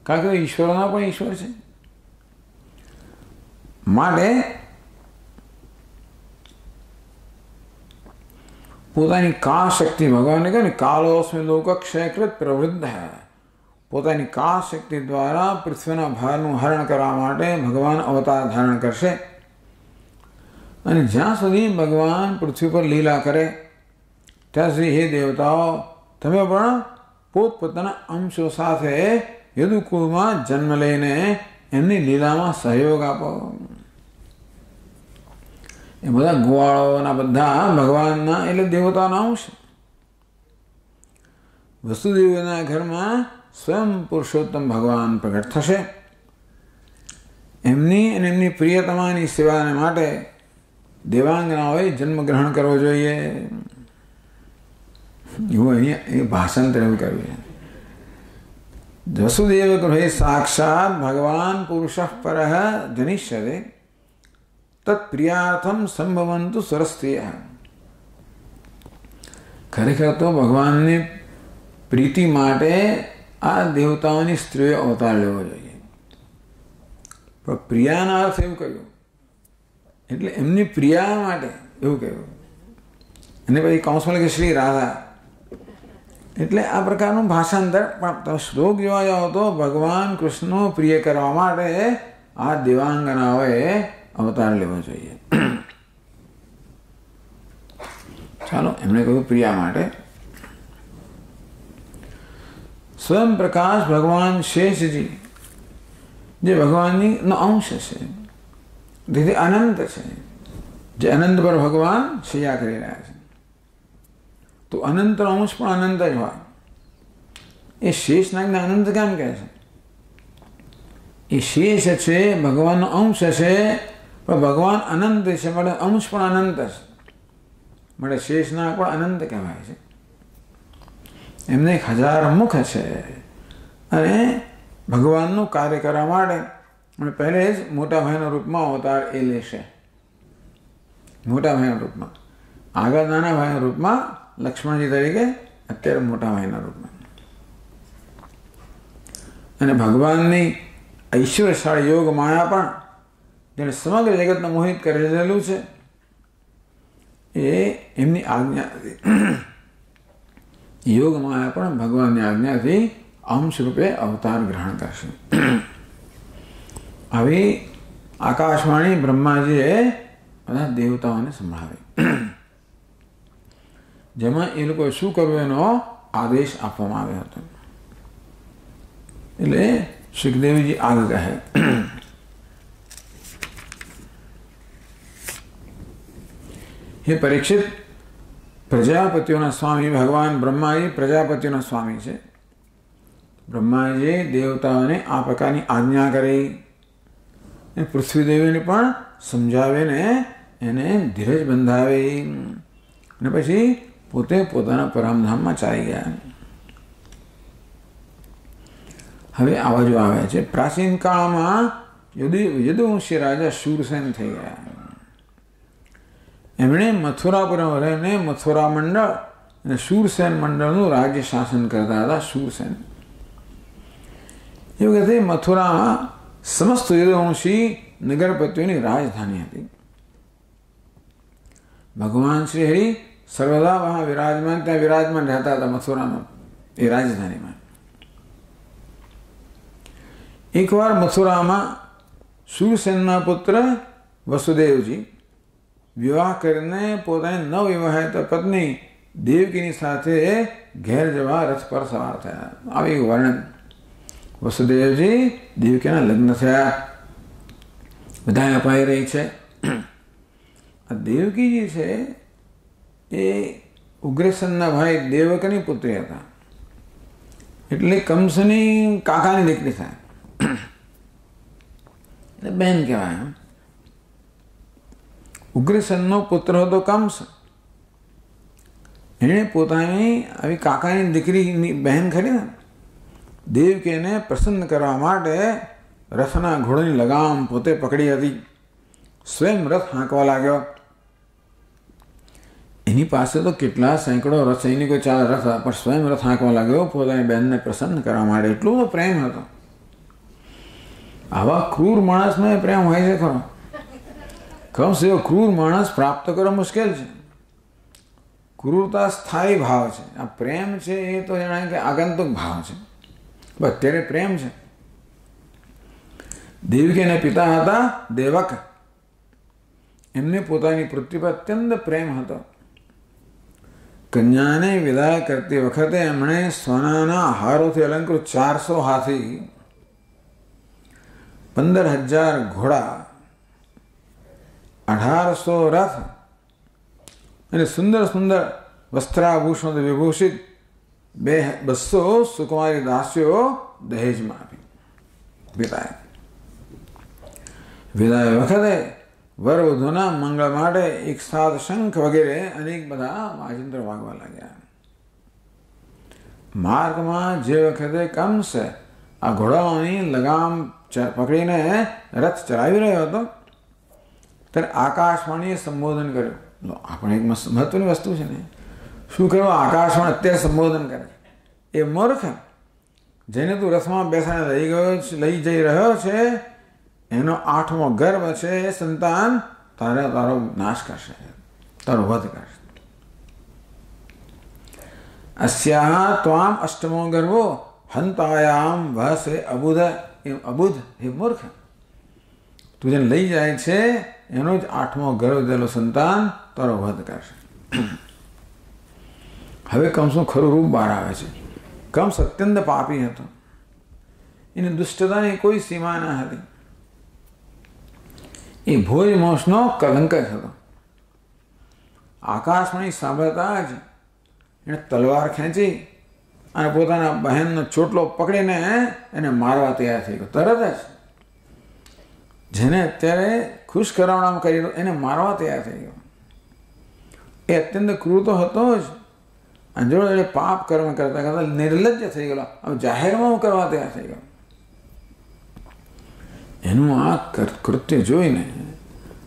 કારણ કે ઈશ્વરના પણ ઈશ્વર છે. માટે પોતાની કા શક્તિ, ભગવાનને કહે ને કાલોસ્મિ લોકક્ષયકૃત પ્રવૃદ્ધ, પોતાની કા શક્તિ દ્વારા પૃથ્વીના ભારનું હરણ કરવા માટે ભગવાન અવતાર ધારણ કરશે. અને જ્યાં સુધી ભગવાન પૃથ્વી પર લીલા કરે ત્યાં સુધી હે દેવતાઓ, તમે પણ પોતપોતાના અંશો સાથે યદુકુળમાં જન્મ લઈને એમની લીલામાં સહયોગ આપો. એ બધા ગોવાળોના બધા ભગવાનના એટલે દેવતાના અંશ. વસુદેવના ઘરમાં સ્વયં પુરુષોત્તમ ભગવાન પ્રગટ થશે. એમની અને એમની પ્રિયતમાની સેવાને માટે દેવાંગનાઓએ જન્મ ગ્રહણ કરવો જોઈએ. એવું અહીંયા એ ભાષાંતર એવું કર્યું છે. વસુદેવ ગૃહે સાક્ષાત ભગવાન પુરુષ પરઃ જનિષ્યતે તત્પ્રિયાર્થમ સંભવંતુ સરસ્ત્રીય. ખરેખર તો ભગવાનની પ્રીતિ માટે આ દેવતાઓની સ્ત્રીઓ અવતાર લેવો જોઈએ. પણ પ્રિયાના અર્થ એવું કહ્યું, એટલે એમની પ્રિયા માટે એવું કહ્યું. અને પછી કૌશલ કે શ્રી રાધા, એટલે આ પ્રકારનું ભાષાંતર. પણ શ્લોક જોવા જાઓ તો ભગવાન કૃષ્ણનો પ્રિય કરવા માટે આ દેવાંગનાઓએ અવતાર લેવો જોઈએ. ચાલો, એમણે કહ્યું પ્રિયા માટે. સ્વયં પ્રકાશ ભગવાન શેષજી, જે ભગવાનની નો અંશ છે, તેથી અનંત છે, જે અનંત પર ભગવાન શૈયા કરી રહ્યા છે. તો અનંત અંશ પણ અનંત જ હોય. એ શેષનાગને અનંત કેમ કહે છે? એ શેષ છે, ભગવાનનો અંશ છે, પણ ભગવાન અનંત છે, માટે અંશ પણ અનંત છે, માટે શેષનાગ પણ અનંત કહેવાય છે. એમને 1000 મુખ છે અને ભગવાનનું કાર્ય કરવા માટે અને પહેલે જ મોટા ભાઈના રૂપમાં અવતાર એ લેશે. મોટા ભાઈના રૂપમાં, આગળ નાના ભાઈના રૂપમાં, લક્ષ્મણજી તરીકે, અત્યારે મોટા ભાઈના રૂપમાં. અને ભગવાનની ઐશ્વર્યશાળી યોગ માયા પણ જેને સમગ્ર જગતને મોહિત કરી રહેલું છે, એ એમની આજ્ઞાથી, યોગ માયા પણ ભગવાનની આજ્ઞાથી અંશ રૂપે અવતાર ગ્રહણ કરશે. આવી આકાશવાણી બ્રહ્માજીએ બધા દેવતાઓને સંભળાવી, જેમાં એ લોકોએ શું કરવું એનો આદેશ આપવામાં આવ્યો હતો. એટલે સુખદેવજી આગળ કહે, હે પરીક્ષિત, પ્રજાપતિઓના સ્વામી ભગવાન બ્રહ્માજી પ્રજાપતિઓના સ્વામી છે. બ્રહ્માજીએ દેવતાઓને આ પ્રકારની આજ્ઞા કરી, પૃથ્વીદેવીને પણ સમજાવીને એને ધીરજ બંધાવી, અને પછી પોતે પોતાના પરમધામમાં ચાલી ગયા. હવે આવા જો આવે છે, પ્રાચીન કાળમાં યદુવંશી રાજા શૂરસેન થઈ ગયા. એમણે મથુરાપુરમાં રહીને મથુરા મંડળ અને શૂરસેન મંડળનું રાજ્ય શાસન કરતા હતા. શૂરસેન એ વખતે મથુરામાં સમસ્ત યદુવંશી નગરપતિઓની રાજધાની હતી. ભગવાન શ્રી હરિ સર્વદા વહાં વિરાજમાન, ત્યાં વિરાજમાન રહેતા હતા મથુરામાં, એ રાજધાનીમાં. એકવાર મથુરામાં શૂરસેનના પુત્ર વસુદેવજી વિવાહ કરીને પોતાની નવવિવાહિત પત્ની દેવકીની સાથે ઘેર જવા રથ પર સવાર થયા. આવી વર્ણન. વસુદેવજી દેવકીના લગ્ન થયા, બધાએ અપાઈ રહી છે. આ દેવકીજી છે એ ઉગ્રસેનના ભાઈ દેવકની પુત્રી હતા, એટલે કંસની કાકાની દીકરી થાય, એટલે બેન કહેવાય. ઉગ્રસેનનો પુત્ર હતો કંસ, એણે પોતાની આવી કાકાની દીકરીની બહેન ખરી ને દેવકીને પ્રસન્ન કરવા માટે રથના ઘોડાની લગામ પોતે પકડી હતી. સ્વયં રથ હાંકવા લાગ્યો. એની પાસે તો કેટલા સેંકડો રથ સૈનિકો ચાલે રથ હતા, પણ સ્વયં રથ હાંકવા લાગ્યો પોતાની બહેનને પ્રસન્ન કરવા માટે. એટલો બધો પ્રેમ હતો. આવા ક્રૂર માણસમાં પ્રેમ હોય છે ખરો? કંસ એવો ક્રૂર માણસ પ્રાપ્ત કરવો મુશ્કેલ છે. ક્રૂરતા સ્થાયી ભાવ છે. આ પ્રેમ છે એ તો જાણે કે આગંતુક ભાવ છે. અત્યારે પ્રેમ છે. દેવકીના પિતા હતા દેવક. એમને પોતાની પૃથ્વી પર અત્યંત પ્રેમ હતો. કન્યાને વિદાય કરતી વખતે એમણે સોનાના હારોથી અલંકૃત 400 હાથી, 15,000 ઘોડા, 1800 રથ અને સુંદર સુંદર વસ્ત્રાભૂષણો વિભૂષિત 200 સુકુમારી દાસીઓ દહેજમાં આપી. વિદાય વખતે વરવધુના મંગળ માટે એક સાત શંખ વગેરે અનેક બધા વાજિંત્ર વાગવા લાગ્યા. માર્ગમાં જે વખતે કંસ આ ઘોડાઓની લગામ પકડીને રથ ચલાવી રહ્યો હતો ત્યારે આકાશવાણીએ સંબોધન કર્યું. આપણે એક મહત્વની વસ્તુ છે ને, શું કર્યું? આકાશવાણી અત્યારે સંબોધન કરે. એ મૂર્ખ જેને તું રથમાં બેસાડીને લઈ જઈ રહ્યો છે એનો 8મો ગર્ભ છે એ સંતાન તારો નાશ કરશે, તારો વધ કરશે. અસ્યા ત્વામ 8મો ગર્ભો હંતાયામ વસે અબુધ. અબુધ એ મૂર્ખ, તું જેને લઈ જાય છે એનો જ 8મો ગર્ભ થયેલો સંતાન તારો વધ કરશે. હવે કંસનું ખરું રૂપ બહાર આવે છે. કંસ અત્યંત પાપી હતો. એની દુષ્ટતાની કોઈ સીમા ન હતી. એ ભોજ મોસનો કલંક હતો. આકાશવાણી સાંભળતા જ એણે તલવાર ખેંચી અને પોતાના બહેનનો ચોટલો પકડીને એને મારવા તૈયાર થઈ ગયો. તરત જ જેને અત્યારે ખુશ કરાવવામાં કરી એને મારવા તૈયાર થઈ ગયો. એ અત્યંત ક્રૂર તો હતો જ, અને જો એ પાપ કર્મ કરતા કરતા નિર્લજ્જ થઈ ગયેલો. હવે જાહેરમાં હું કરવા તૈયાર થઈ ગયો. એનું આ કૃત્ય જોઈને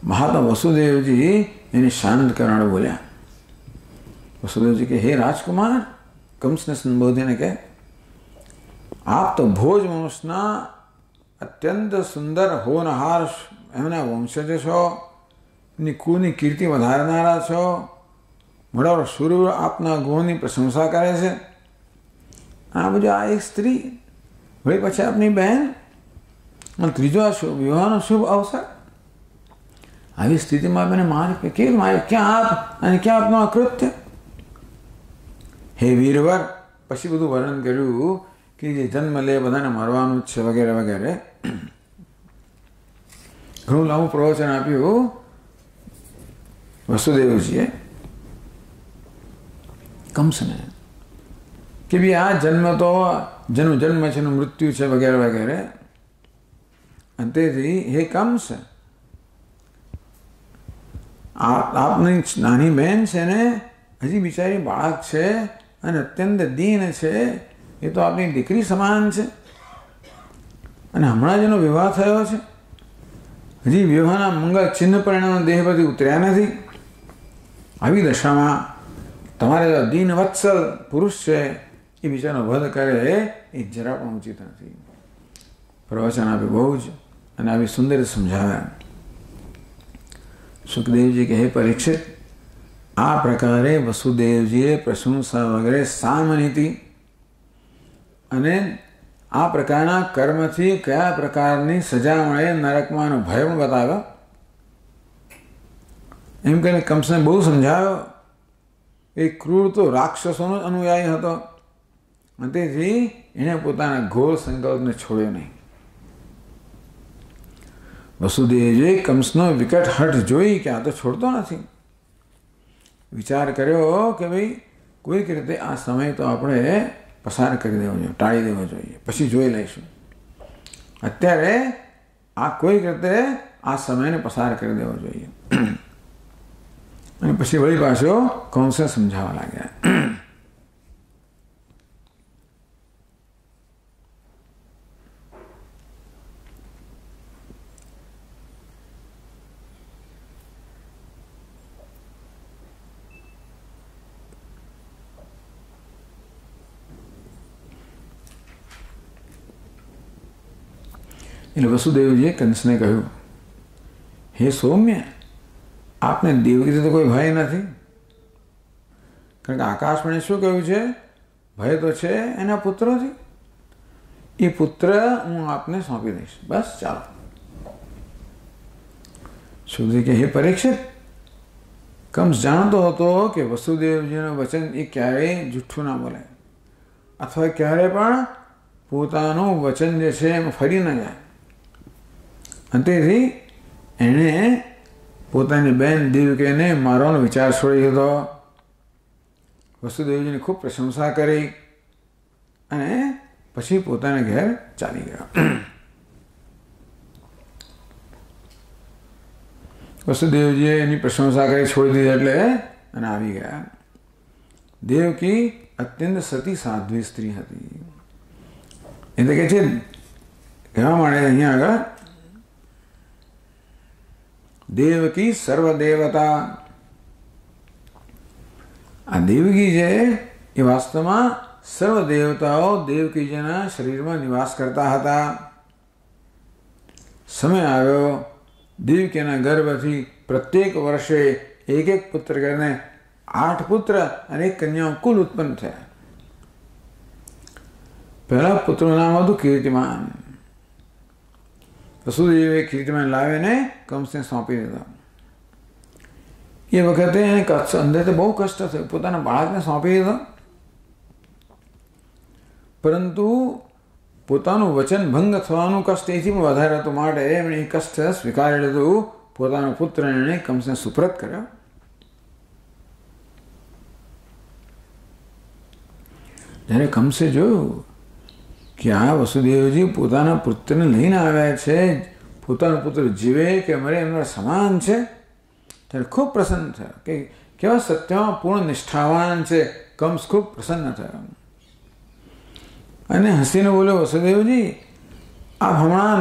મહાત્મા વસુદેવજી એને શાંત કરવાને બોલ્યા. વસુદેવજી કે હે રાજકુમાર, કંસને સંબોધીને કે આપ તો ભોજ વંશના અત્યંત સુંદર હોનહાર એમના વંશજ છો, એની કુળની કીર્તિ વધારનારા છો. મોટા સૂર્ય આપના ગુણની પ્રશંસા કરે છે. આ બધું આ એક સ્ત્રી, વળી પછી આપની બહેન, અને ત્રીજો આ વિવાહનો શુભ અવસર. આવી સ્થિતિમાં મને મારી કેવી મારી ક્યાં આપ અને ક્યાં આપનું અકૃત્ય? હે વીરવર, પછી બધું વર્ણન કર્યું કે જે જન્મ લે બધાને મરવાનું જ છે વગેરે વગેરે. ઘણું લાંબુ પ્રવચન આપ્યું વસુદેવજીએ કંસને કે ભાઈ આ જન્મ તો જેનું જન્મ છે એનું મૃત્યુ છે વગેરે વગેરે. અને તેથી હે કંસ, આપની નાની બહેન છે ને હજી બિચારી બાળક છે અને અત્યંત દીન છે. એ તો આપની દીકરી સમાન છે અને હમણાં જ એનો વિવાહ થયો છે. હજી વિવાહના મંગળ ચિહ્ન પરિણામ દેહ પરથી ઉતર્યા નથી. આવી દશામાં તમારે દીન વત્સલ પુરુષ છે એ બિચારાનો વધ કરે એ જરા પણ ઉચિત નથી. પ્રવચન આપ્યું બહુ જ, અને આવી સુંદર સમજાવ્યા. સુખદેવજી કહે પરીક્ષિત, આ પ્રકારે વસુદેવજીએ પ્રશંસા વગેરે સામનીતિ અને આ પ્રકારના કર્મથી કયા પ્રકારની સજા મળે નરકમાંનો ભય પણ બતાવ્યો. એમ કહીને કંસને બહુ સમજાવ્યો. એ ક્રૂર તો રાક્ષસોનો જ અનુયાયી હતો અને તેથી એણે પોતાના ઘોર સંકલ્પને છોડ્યો નહીં. વસુદેવજીએ કંસનો વિકટ હઠ જોઈ કે આ તો છોડતો નથી. વિચાર કર્યો કે ભાઈ કોઈક રીતે આ સમય તો આપણે પસાર કરી દેવો જોઈએ, ટાળી દેવો જોઈએ, પછી જોઈ લઈશું. અત્યારે આ કોઈક રીતે આ સમયને પસાર કરી દેવો જોઈએ. અને પછી વળી પાછો કંસે સમજાવવા લાગ્યા. એટલે વસુદેવજીએ કંસને કહ્યું, હે સૌમ્ય, આપને દેવકીથી તો કોઈ ભય નથી. કારણ કે આકાશવાણી શું કહ્યું છે? ભય તો છે એના પુત્રોથી. એ પુત્ર હું આપને સોંપી દઈશ. બસ ચાલો. સુખદેવ કે, હે પરીક્ષિત, કંસ જાણતો હતો કે વસુદેવજીનું વચન એ ક્યારેય જુઠ્ઠું ના બોલે, અથવા ક્યારે પણ પોતાનું વચન જે છે એમાં ફરી ન જાય. અને તેથી એણે પોતાની બેન દેવકીને મારવાનો વિચાર છોડી દીધો. વસુદેવજીની ખૂબ પ્રશંસા કરી અને પછી પોતાના ઘેર ચાલી ગયો. વસુદેવજીએ એની પ્રશંસા કરી છોડી દીધી એટલે અને આવી ગયા. દેવકી અત્યંત સતી સાધ્વી સ્ત્રી હતી. એટલે કે છે કહેવા માંડે અહીંયા આગળ, દેવકી સર્વદેવતા. આ દેવકી છે એ વાસ્તવમાં સર્વ દેવતાઓ દેવકીજીના શરીરમાં નિવાસ કરતા હતા. સમય આવ્યો, દેવકીના ગર્ભથી પ્રત્યેક વર્ષે એક એક પુત્ર કરીને 8 પુત્ર અને 1 કન્યાઓ કુલ ઉત્પન્ન થયા. પહેલા પુત્રનું નામ હતું કીર્તિમાન. વસુદેવે કીર્તિમાન લાવીને કંસને સોંપી દીધો. એ વખતે એને અંદરથી બહુ કષ્ટ થયું, પોતાના બાળકને સોંપી દીધો. પરંતુ પોતાનું વચન ભંગ થવાનું કષ્ટ એથી પણ વધારે હતું, માટે એમણે એ કષ્ટ સ્વીકારી લીધું. પોતાનો પુત્ર એણે કંસને સુપ્રત કર્યો. જ્યારે કંસે જોયું કે આ વસુદેવજી પોતાના પુત્રને લઈને આવ્યા છે, પોતાનો પુત્ર જીવે કે મરે એમના સમાન છે, ત્યારે ખૂબ પ્રસન્ન થયો કે કેવા સત્યમાં પૂર્ણ નિષ્ઠાવાન છે. કંસ ખૂબ પ્રસન્ન થયો અને હસીને બોલ્યો, વસુદેવજી, આપ હમણાં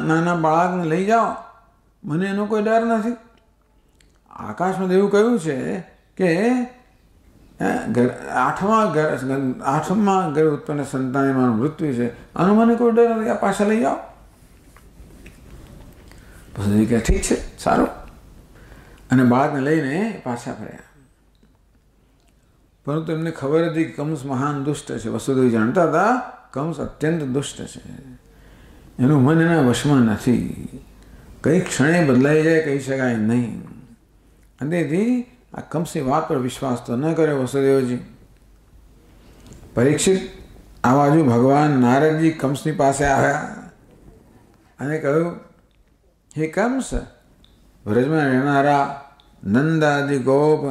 નાના બાળકને લઈ જાઓ, મને એનો કોઈ ડર નથી. આકાશમાં એવું કહ્યું છે કે 8મા ઘર ઉત્પન્ન સંતાન મારું મૃત્યુ છે, આનો મને કોઈ ડર નથી, આ પાછા લઈ જાઓ. પછી કે ઠીક છે, સારું. અને બાળકને લઈને પાછા ફર્યા. પરંતુ એમને ખબર હતી કે કંસ મહાન દુષ્ટ છે. વસુદેવ જાણતા હતા કંસ અત્યંત દુષ્ટ છે, એનું મન એના વશમાં નથી, કઈ ક્ષણે બદલાઈ જાય કહી શકાય નહીં. અને તેથી આ કંસની વાત પર વિશ્વાસ તો ન કર્યો વસુદેવજી. પરીક્ષિત આ બાજુ ભગવાન નારદજી કંસની પાસે આવ્યા અને કહ્યું, હે કંસ, વ્રજમાં રહેનારા નંદ આદિ ગોપ,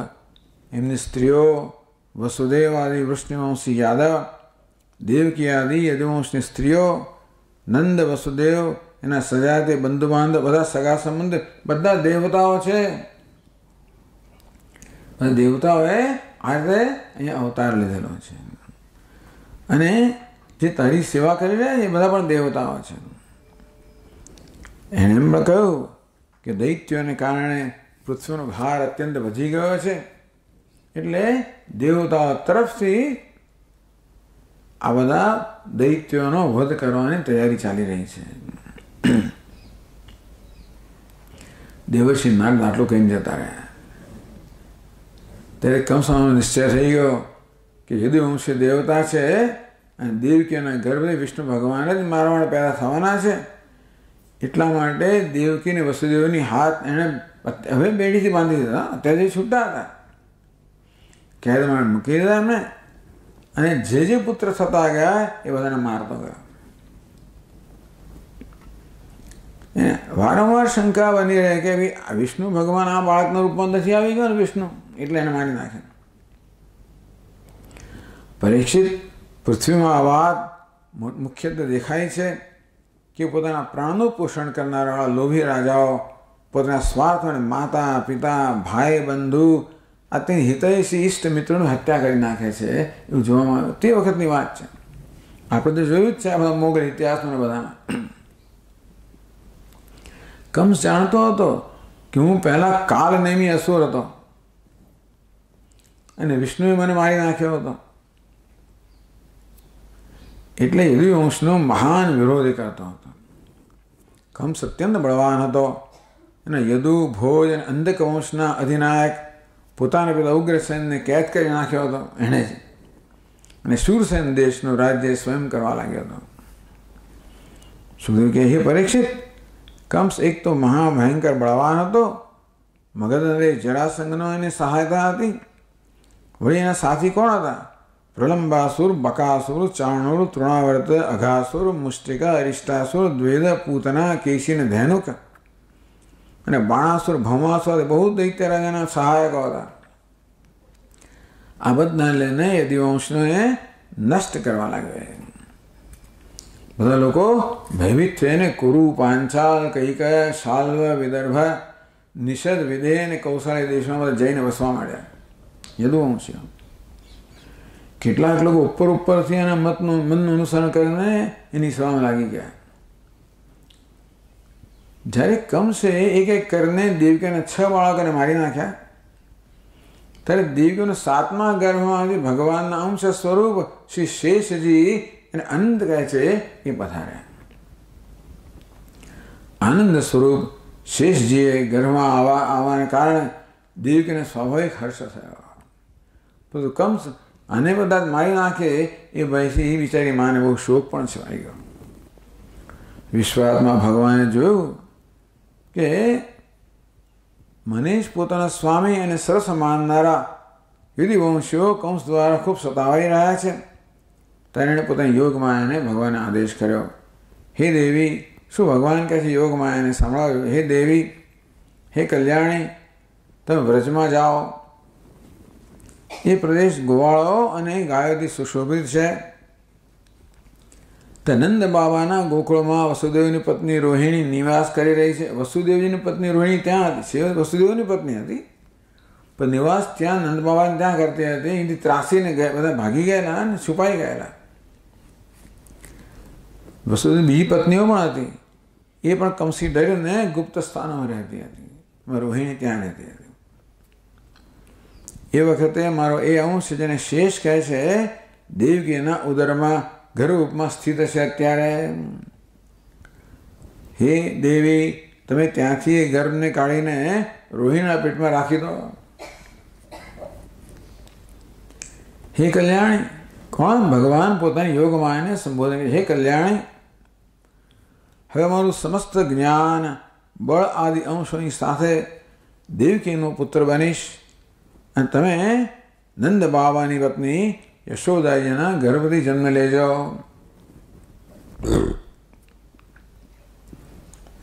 એમની સ્ત્રીઓ, વસુદેવ આદિ વૃષ્ણિવંશી યાદવ, દેવકી આદિ યદુવંશની સ્ત્રીઓ, નંદ વસુદેવ એના સજાતે બંધુ બાંધવ, બધા સગા સંબંધ, બધા દેવતાઓ છે. દેવતાઓએ આ રીતે અહીંયા અવતાર લીધેલો છે. અને જે તારી સેવા કરી રહ્યા છે એ બધા પણ દેવતાઓ છે. એણે એમ કહ્યું કે દૈત્યોને કારણે પૃથ્વીનો ભાર અત્યંત વધી ગયો છે, એટલે દેવતાઓ તરફથી આ બધા દૈત્યોનો વધ કરવાની તૈયારી ચાલી રહી છે. દેવર્ષિ નારદ આટલું કહીને જતા રહ્યા. ત્યારે કંસનો નિશ્ચય થઈ ગયો કે યદુવંશી દેવતા છે અને દેવકીના ગર્ભે વિષ્ણુ ભગવાન જ મારવાડ પેદા થવાના છે. એટલા માટે દેવકી અને વસુદેવની હાથ એણે હવે બેડીથી બાંધી દીધા. અત્યારે છૂટા હતા, કેદમાં મૂકી દીધા એમને. અને જે પુત્ર થતા ગયા એ બધાને મારતો ગયો. વારંવાર શંકા બની રહે કે ભાઈ વિષ્ણુ ભગવાન આ બાળકના રૂપમાં નથી આવી ગયો ને વિષ્ણુ, એટલે એને મારી નાખે. પરીક્ષિત, પૃથ્વીમાં આ વાત મુખ્યત્વે દેખાય છે કે પોતાના પ્રાણનું પોષણ કરનારા લોભી રાજાઓ પોતાના સ્વાર્થ અને માતા પિતા ભાઈ બંધુ આ હિતૈષી ઇષ્ટ મિત્રોની હત્યા કરી નાખે છે એવું જોવામાં આવ્યું. તે વખતની વાત છે. આપણે તો જોયું જ છે આ બધા મોગલ ઇતિહાસમાં બધામાં. કંસ જાણતો હતો કે હું પહેલા કાલનેમી અસુર હતો અને વિષ્ણુએ મને મારી નાખ્યો હતો, એટલે યદુવંશનો મહાન વિરોધી કરતો હતો. કંસ અત્યંત બળવાન હતો અને યદુ ભોજ અને અંધક વંશના અધિનાયક પોતાના પિતા ઉગ્રસેનને કેદ કરી નાખ્યો હતો એણે જ, અને શૂરસેન દેશનું રાજ્ય સ્વયં કરવા લાગ્યો હતો. સુગ્રીવ કહે, હે પરીક્ષિત, કંસ એક તો મહાભયંકર બળવાન હતો, મગધ જરાસંઘનો એની સહાયતા હતી, વળી એના સાથી કોણ હતા? પ્રલંબાસુર, બકાસુર, ચાણુર, તૃણાવર્ત, અઘાસુર, મુષ્ટિકા, અરિષ્ટાસુર, દ્વેદ, પૂતના, કેશી અને ધૈનુક અને બાણાસુર, ભૌમાસુર બહુ દૈત્ય રાજાના સહાયકો હતા. આ બધા લઈને યદુવંશને નષ્ટ કરવા લાગ્યા. બધા લોકો ભયભીત થઈને કુરુ, પાંચાલ, કૈકય, શાલ્વ, વિદર્ભ, નિષદ, વિદેહ અને કૌશલ્ય દેશમાં બધા જઈને વસવા માંડ્યા યદુવંશીઓ. કેટલાક લોકો ઉપરથી એના મનનું અનુસરણ કરીને એની સેવામાં લાગી ગયા. જ્યારે કંસે એક એક કરીને દેવકીઓને 6 બાળકોને મારી નાખ્યા, ત્યારે દેવકીઓના 7મા ગર્ભમાંથી ભગવાનના અંશ સ્વરૂપ શ્રી શેષજી અને અનંત કહે છે એ પધાર્યા. આનંદ સ્વરૂપ શેષજીએ ગર્ભમાં આવવાને કારણે દેવકીને સ્વાભાવિક હર્ષ થયો. પરંતુ કંસ આને બધા મારી નાખે એ ભયથી એ બિચારી માને બહુ શોક પણ છવાઈ ગયો. વિશ્વાત્મા ભગવાને જોયું કે મને જ પોતાના સ્વામી અને સરસ માનનારા યદુવંશીઓ કંસ દ્વારા ખૂબ સતાવાઈ રહ્યા છે. ત્યારે એણે પોતાની યોગમાયાને ભગવાનને આદેશ કર્યો, હે દેવી, શું ભગવાન કહે છે યોગમાયાને સંભળાવ્યું, હે દેવી, હે કલ્યાણી, તમે વ્રજમાં જાઓ. એ પ્રદેશ ગોવાળો અને ગાયોથી સુશોભિત છે. નંદ બાબાના ગોકુળમાં વસુદેવની પત્ની રોહિણી નિવાસ કરી રહી છે. વસુદેવજીની પત્ની રોહિણી ત્યાં હતી, વસુદેવની પત્ની હતી, પણ નિવાસ ત્યાં નંદ બાબાને ત્યાં કરતી હતી. એથી ત્રાસીને બધા ભાગી ગયેલા અને છુપાઈ ગયેલા. વસુદેવ બીજી પત્નીઓ પણ હતી, એ પણ કંસથી ડરીને ગુપ્ત સ્થાનમાં રહેતી હતી. રોહિણી ત્યાં રહેતી હતી. એ વખતે મારો એ અંશ જેને શેષ કહે છે દેવકીના ઉદરમાં ગર્ભરૂપમાં સ્થિત છે. અત્યારે હે દેવી, તમે ત્યાંથી એ ગર્ભને કાઢીને રોહિણીના પેટમાં રાખી દો. હે કલ્યાણી, કોણ? ભગવાન પોતાની યોગમાયાને સંબોધન કરે, હે કલ્યાણી, હવે મારું સમસ્ત જ્ઞાન બળ આદિ અંશોની સાથે દેવકીનો પુત્ર બનીશ અને તમે નંદ બાબાની પત્ની યશોદાજીના ગર્ભથી જન્મ લેજો.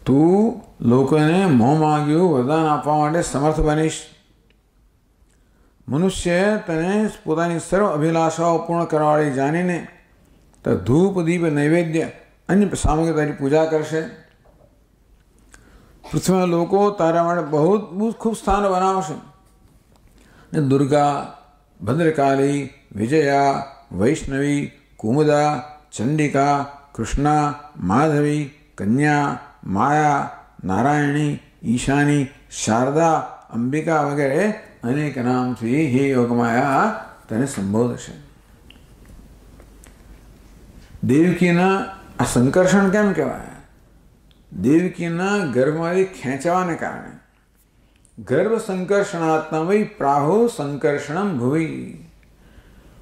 તું લોકોને મોં માગ્યું વરદાન આપવા માટે સમર્થ બનીશ. મનુષ્ય તને પોતાની સર્વ અભિલાષાઓ પૂર્ણ કરવાવાળી જાણીને તો ધૂપ દીપ નૈવેદ્ય અન્ય સામગ્રી તારી પૂજા કરશે. પૃથ્વીમાં લોકો તારા માટે બહુ ખૂબ સ્થાન બનાવશે. ને દુર્ગા, ભદ્રકાલી, વિજયા, વૈષ્ણવી, કુમુદા, ચંડિકા, કૃષ્ણા, માધવી, કન્યા, માયા, નારાયણી, ઈશાની, શારદા, અંબિકા વગેરે અનેક નામથી હે યોગમાયા તને સંબોધશે. દેવકીના આ સંકર્ષણ કેમ કહેવાય? દેવકીના ગર્ભમાંથી ખેંચવાને કારણે. ગર્ભ સંકર્ષણાત્મા વૈ પ્રાહો સંકર્ષણમ ભુવિ.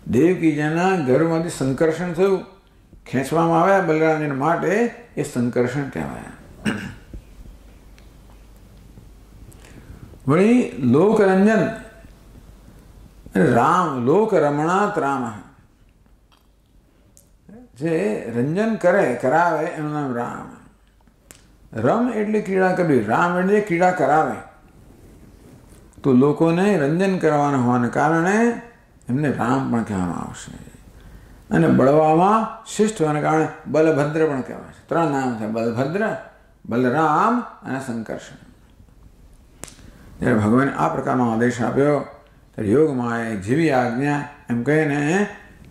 દેવકીજીના ગર્ભમાંથી સંકર્ષણ થયું, ખેંચવામાં આવ્યા બલરામને માટે, એ સંકર્ષણ કહેવાય. વળી લોકરંજન રામ, લોક રમણાત રામ, જે રંજન કરાવે એનું નામ રામ. રમ એટલે ક્રીડા કરવી, રામ એટલે ક્રીડા કરાવે. તો લોકોને રંજન કરવાના હોવાને કારણે એમને રામ પણ કહેવામાં આવશે. અને બળવામાં શિષ્ટ હોવાને કારણે બલભદ્ર પણ કહેવાય છે. 3 નામ છે, બલભદ્ર, બલરામ અને સંકર્ષણ. જ્યારે ભગવાને આ પ્રકારનો આદેશ આપ્યો ત્યારે યોગમાએ જેવી આજ્ઞા એમ કહીને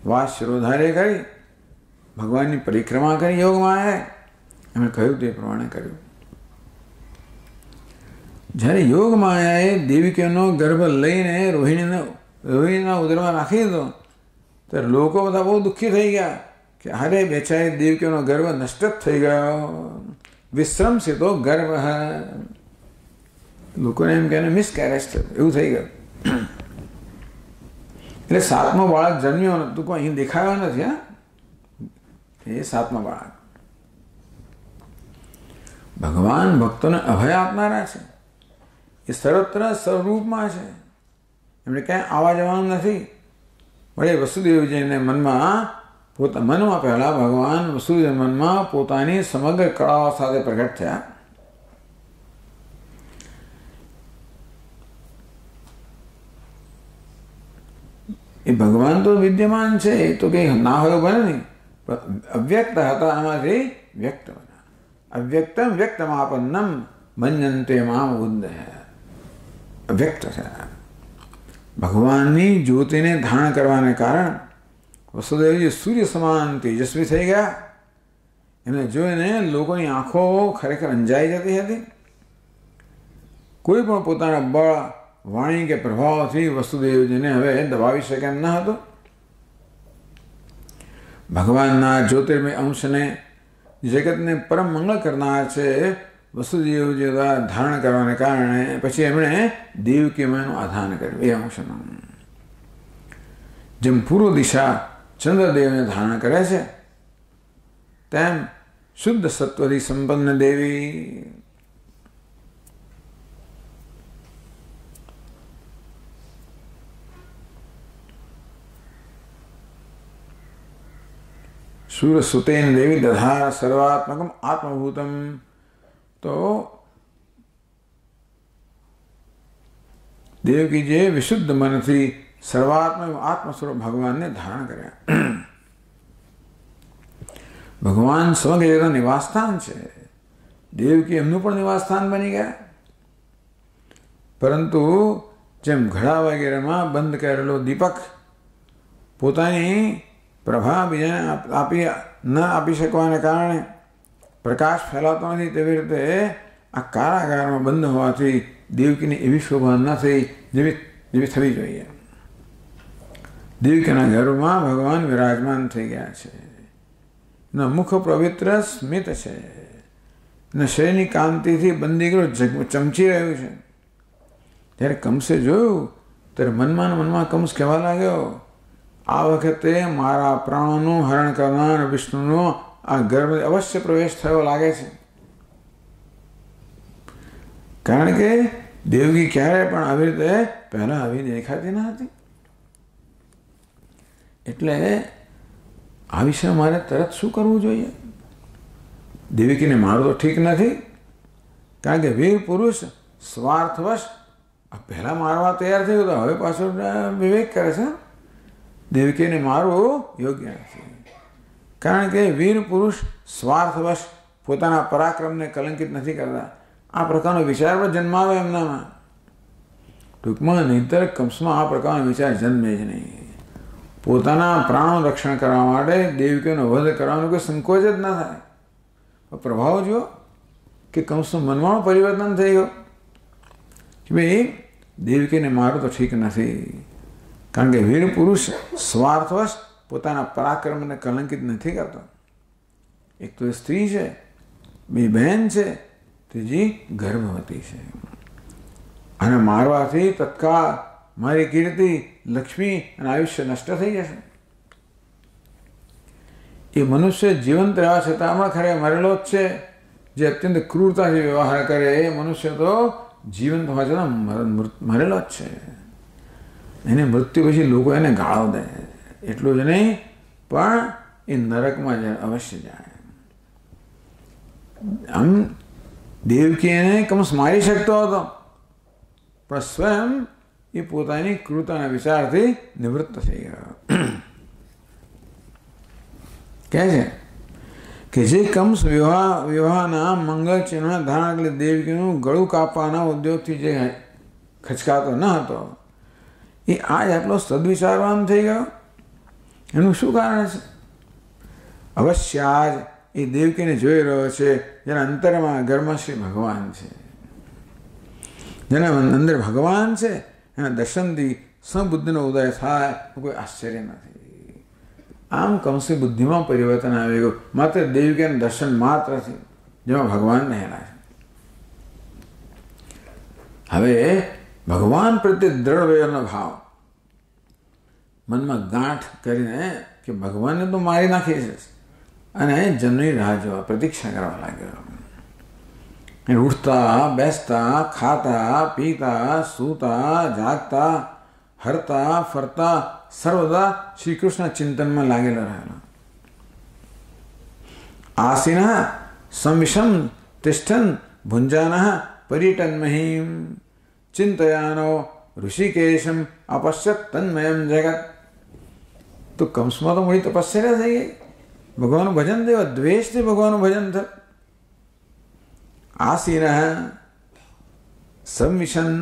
વાત શિરોધાર્ય કરી, ભગવાનની પરિક્રમા કરી યોગમાએ, એમણે કહ્યું તે પ્રમાણે કર્યું. જ્યારે યોગમાયાએ દેવકીનો ગર્ભ લઈને રોહિણીના ઉદરમાં નાખી દીધો ત્યારે લોકો બધા બહુ દુઃખી થઈ ગયા કે અરે બેચારી દેવકીનો ગર્ભ નષ્ટ જ થઈ ગયો, વિશ્રમસિતો ગર્ભ. લોકોને એમ કહે મિસકેરેજ થયું, એવું થઈ ગયું. એટલે 7મો બાળક જન્મ્યો તું કોઈ અહીં દેખાયો નથી. હા, એ 7મા બાળક. ભગવાન ભક્તોને અભય આપનારા છે, એ સર્વત્ર સ્વરૂપમાં છે, એમણે ક્યાંય આવવા જવાનું નથી. વળે વસુદેવજીને મનમાં પહેલા ભગવાન વસુદેવ મનમાં પોતાની સમગ્ર કળાઓ સાથે પ્રગટ થયા. એ ભગવાન તો વિદ્યમાન છે, એ તો કંઈ ના હોય બને નહીં, પણ અવ્યક્ત હતા, આમાંથી વ્યક્ત બન્યા. અવ્યક્તમ વ્યક્તમાપન્નમ મન્યન્તે મામ બુદ્ધ. અવ્યક્ત છે. ભગવાનની જ્યોતિને ધારણ કરવાને કારણે વસુદેવજી સૂર્ય સમાન તેજસ્વી થઈ ગયા. એમને જોઈને લોકોની આંખો ખરેખર અંજાઈ જતી હતી. કોઈ પણ પોતાના બળ, વાણી કે પ્રભાવથી વસુદેવજીને હવે દબાવી શકે એમ ન હતો. ભગવાનના જ્યોતિર્મય અંશને, જગતને પરમ મંગળ કરનાર છે, વસુદેવજી દ્વારા ધારણ કરવાને કારણે પછી એમણે દેવકીમાનું આધાન કર્યું. એ અંશનું જેમ પૂર્વ દિશા ચંદ્રદેવને ધારણ કરે છે તેમ શુદ્ધ સત્વથી સંપન્ન દેવી सूरसुतेन देवी दधार सर्वात्मकम आत्मभूतम. तो देवकीजीએ વિશુદ્ધ મનથી સર્વાત્મક આત્મ સ્વરૂપ ભગવાનને ધારણ કર્યા. ભગવાન સમગ્ર જગતનું નિવાસસ્થાન છે. દેવકી એમનું પણ નિવાસસ્થાન બની ગયા. પરંતુ જેમ ઘડા વગેરેમાં બંધ કરેલો દીપક પોતાની પ્રભા બીજાને ન આપી શકવાને કારણે પ્રકાશ ફેલાતો નથી, તેવી રીતે આ કારાગારમાં બંધ હોવાથી દેવકીની એવી શોભા ન થઈ જેવી થવી જોઈએ. દેવકીના ગર્ભમાં ભગવાન વિરાજમાન થઈ ગયા છે. એના મુખ પવિત્ર સ્મિત છે. એના શરીરની કાંતિથી બંદીગૃહ ચમચી રહ્યું છે. જ્યારે કંસે જોયું ત્યારે મનમાં કંસ કહેવા લાગ્યો, આ વખતે મારા પ્રાણોનું હરણ કરનાર વિષ્ણુનો આ ગર્ભ અવશ્ય પ્રવેશ થયો લાગે છે. કારણ કે દેવકી ક્યારે પણ આવી રીતે પહેલા આવી દેખાતી ન હતી. એટલે આ વિશે મારે તરત શું કરવું જોઈએ? દેવકીને મારું તો ઠીક નથી, કારણ કે વીર પુરુષ સ્વાર્થવશ પહેલા મારવા તૈયાર થયું તો હવે પાછો વિવેક કરે છે. દેવકીને મારવું યોગ્ય નથી, કારણ કે વીર પુરુષ સ્વાર્થવશ પોતાના પરાક્રમને કલંકિત નથી કરતા. આ પ્રકારનો વિચાર પણ જન્માવે એમનામાં. ટૂંકમાં નહીંતર કંસમાં આ પ્રકારનો વિચાર જન્મે જ નહીં. પોતાના પ્રાણનું રક્ષણ કરવા માટે દેવકીનો વધ કરવાનો કોઈ સંકોચ જ ના થાય. પ્રભાવ જુઓ કે કંસનું મનમાં પરિવર્તન થઈ ગયું કે ભાઈ દેવકીને મારું તો ઠીક નથી, કારણ કે વીર પુરુષ સ્વાર્થવશ પોતાના પરાક્રમને કલંકિત નથી કરતો. એક તો સ્ત્રી છે, બે બહેન છે, ત્રીજી ગર્ભવતી છે. અને મારવાથી તત્કાળ મારી કીર્તિ, લક્ષ્મી અને આયુષ્ય નષ્ટ થઈ જશે. એ મનુષ્ય જીવંત રહેવા છતાં હમણાં ખરેખર મરેલો જ છે. જે અત્યંત ક્રૂરતાથી વ્યવહાર કરે એ મનુષ્ય તો જીવંત હોવા છતાં મરેલો જ છે. એને મૃત્યુ પછી લોકો એને ગાળો દે. એટલું જ નહીં, પણ એ નરકમાં અવશ્ય જાય. આમ દેવકી એને કંસ મારી શકતો હતો, પણ સ્વયં એ પોતાની ક્રૂરતાના વિચારથી નિવૃત્ત થઈ ગયો. કહે છે કે જે કંસ વિવાહના મંગળ ચિહ્ન ધારણ એટલે દેવકીનું ગળું કાપવાના ઉદ્યોગથી જે ખચકાતો ન હતો એ આજ આટલો સદવિચારવાન થઈ ગયો. એનું શું કારણ છે? અવશ્ય આજ એ દેવકીને જોઈ રહ્યો છે જેના અંતરમાં ઘરમાં શ્રી ભગવાન છે, જેના અંદર ભગવાન છે એના દર્શનથી સમબુદ્ધિનો ઉદય થાય કોઈ આશ્ચર્ય નથી. આમ કંસની બુદ્ધિમાં પરિવર્તન આવી ગયું માત્ર દેવકીના દર્શન માત્રથી, જેમાં ભગવાન રહેલા છે. હવે ભગવાન પ્રત્યે દ્રઢ વૈરનો ભાવ મનમાં ગાંઠ કરીને કે ભગવાનને તો મારી નાખી છે અને જન્મની રાહ જોવા પ્રતીક્ષા કરવા લાગ્યો. ઉઠતા બેસતા, ખાતા પીતા, સૂતા જાગતા, હરતા ફરતા સર્વદા શ્રી કૃષ્ણ ચિંતનમાં લાગેલો રહેલો. આસીન સંવિષમ તિષ્ઠન ભુંજાન પર્યટન મહીમ ચિંતયાનો ઋષિકેશમ અપશ્યત તન્મયમ જગત. તો કંસમાં તો મોટી તપસ્યા થઈ ગઈ, ભગવાનનું ભજન થયું, દ્વેષથી ભગવાનનું ભજન થયું. આસીન સંવિશન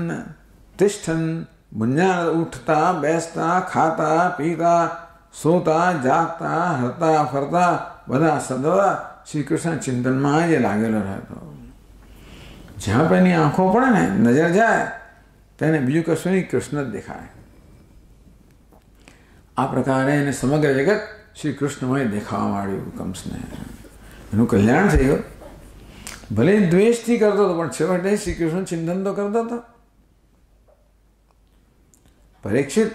તિષ્ઠન ભુંજાન, ઉઠતા બેસતા, ખાતા પીતા, સોતા જાગતા, હરતા ફરતા બધા સદા શ્રી કૃષ્ણ ચિંતનમાં જે લાગેલો રહેતો. જ્યાં પણ એની આંખો પડે ને, નજર જાય તેને બીજું કશું નહીં, કૃષ્ણ જ દેખાય. આ પ્રકારે એને સમગ્ર જગત શ્રી કૃષ્ણમય દેખાવા માંડ્યું કંસને. એનું કલ્યાણ થઈ ગયું. ભલે દ્વેષથી કરતો હતો પણ છેવટે શ્રી કૃષ્ણ ચિંતન તો કરતો હતો. પરીક્ષિત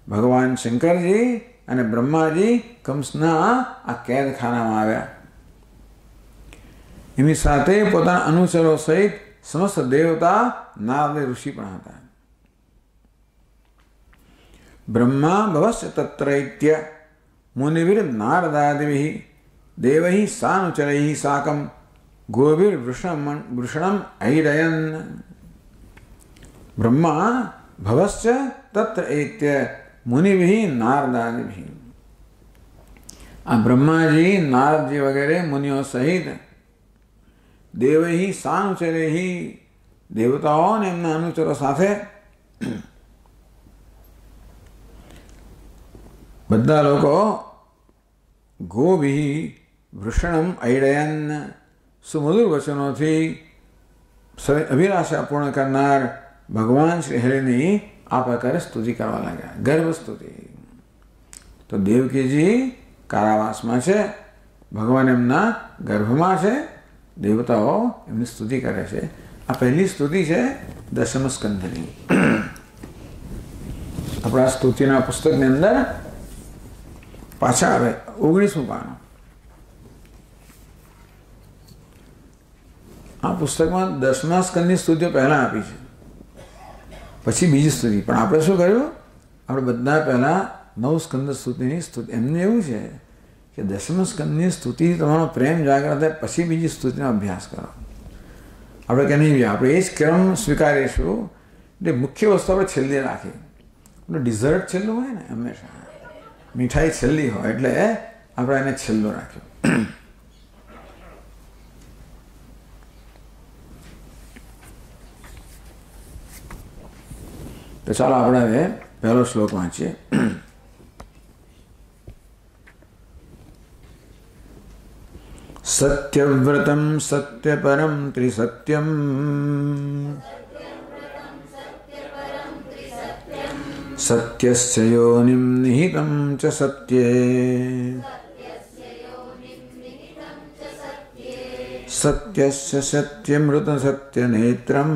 ભગવાન શંકરજી અને બ્રહ્માજી કંસના આ કેદખાનામાં આવ્યા. એમની સાથે પોતાના અનુચરો સહિત સમસ્ત દેવતા નારદ ઋષિ પણ હતા. બ્રહ્મા ભવસ્ય તત્રૈત્ય મુનિવિર નારદાદિભિ દેવૈ સાનુચરૈ સાકમ ગોવિર વૃષણમ ઐરયન. બ્રહ્મા ભવસ્ય તત્રૈત્ય મુનિભિ નારદાદિભિ. આ બ્રહ્માજી નારદજી વગેરે મુનિઓ સહિત દેવૈ સાનુચરૈ દેવતાઓ અને એમના અનુચરો સાથે બધા લોકો ગોભિ વૃષણમ ઐડયન સુમધુર વચનોથી અભિલાષા પૂર્ણ કરનાર ભગવાન શ્રી હરિની આ પ્રકારે સ્તુતિ કરવા લાગ્યા, ગર્ભ સ્તુતિ. તો દેવકીજી કારાવાસમાં છે, ભગવાન એમના ગર્ભમાં છે, દેવતાઓ એમની સ્તુતિ કરે છે. આ પહેલી સ્તુતિ છે દશમ સ્કંધની. આપણા સ્તુતિના પુસ્તકની અંદર પાછા આવે 19મું પાનું. આ પુસ્તકમાં 10મા સ્કંદની સ્તુતિઓ પહેલા આપી છે, પછી બીજી સ્તુતિ. પણ આપણે શું કર્યું, આપણે બધા પહેલા 9 સ્કંદ સ્તુતિની સ્તુતિ. એમને એવું છે કે 10મા સ્કંદની સ્તુતિ તમારો પ્રેમ જાગ્રત થાય પછી બીજી સ્તુતિનો અભ્યાસ કરો. આપણે કે નહીં, આપણે એ જ ક્રમ સ્વીકારીશું. એટલે મુખ્ય વસ્તુ આપણે છેલ્લી રાખીએ. ડિઝર્ટ છેલ્લું હોય ને, હંમેશા મીઠાઈ છેલ્લી હોય એટલે આપણે એને છેલ્લું રાખ્યું. તો ચાલો આપણે હવે પહેલો શ્લોક વાંચીએ. સત્યવ્રતમ સત્યપરમ ત્રિસત્યમ સત્યસ્ય યોનિમ નિહિતમ ચ સત્યે સત્યસ્ય સત્યમૃત સત્યનેત્રમ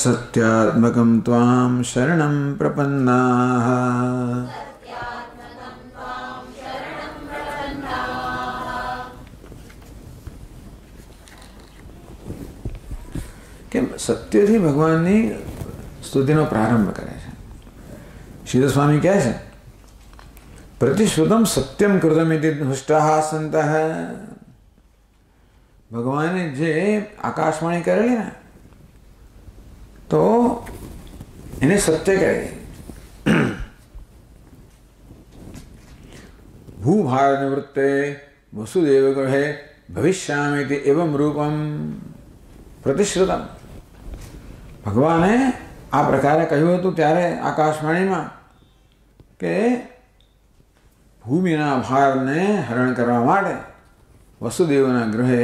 સત્યાત્મકમ ત્વામ શરણમ પ્રપન્નાઃ. કેમ સત્યથી ભગવાનની સ્તુતિનો પ્રારંભ કરે છે. શ્રીધર સ્વામી કહે છે, પ્રતિશ્રુતમ સત્યમ કૃતમિતિ હૃષ્ટાઃ સંતઃ. ભગવાને જે આકાશવાણી કરેલી ને તો એને સત્ય કહે. ભૂભાર નિવૃત્તે વસુદેવ કહે ભવિષ્યામિતિ એવમ રૂપમ. પ્રતિશ્રુતમ. ભગવાને આ પ્રકારે કહ્યું હતું ત્યારે આકાશવાણીમાં કે ભૂમિના ભારને હરણ કરવા માટે વસુદેવના ગૃહે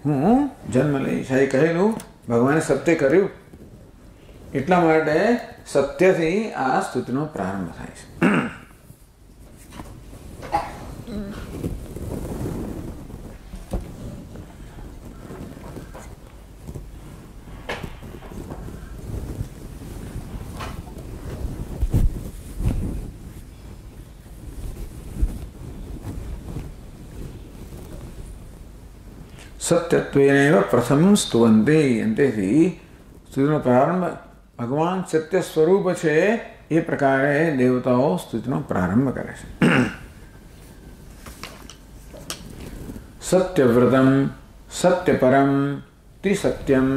હું જન્મ લઈશ. એ કહેલું ભગવાને સત્ય કર્યું. એટલા માટે સત્યથી આ સ્તુતિનો પ્રારંભ થાય છે. સત્યત્વેનૈવ પ્રથમ સ્તુવંતે. અંતેથી સ્તુતિનો પ્રારંભ ભગવાન સત્ય સ્વરૂપ છે એ પ્રકારે દેવતાઓ સ્તુતિનો પ્રારંભ કરે છે. સત્યવ્રતમ સત્યપરમ ત્રિસત્યમ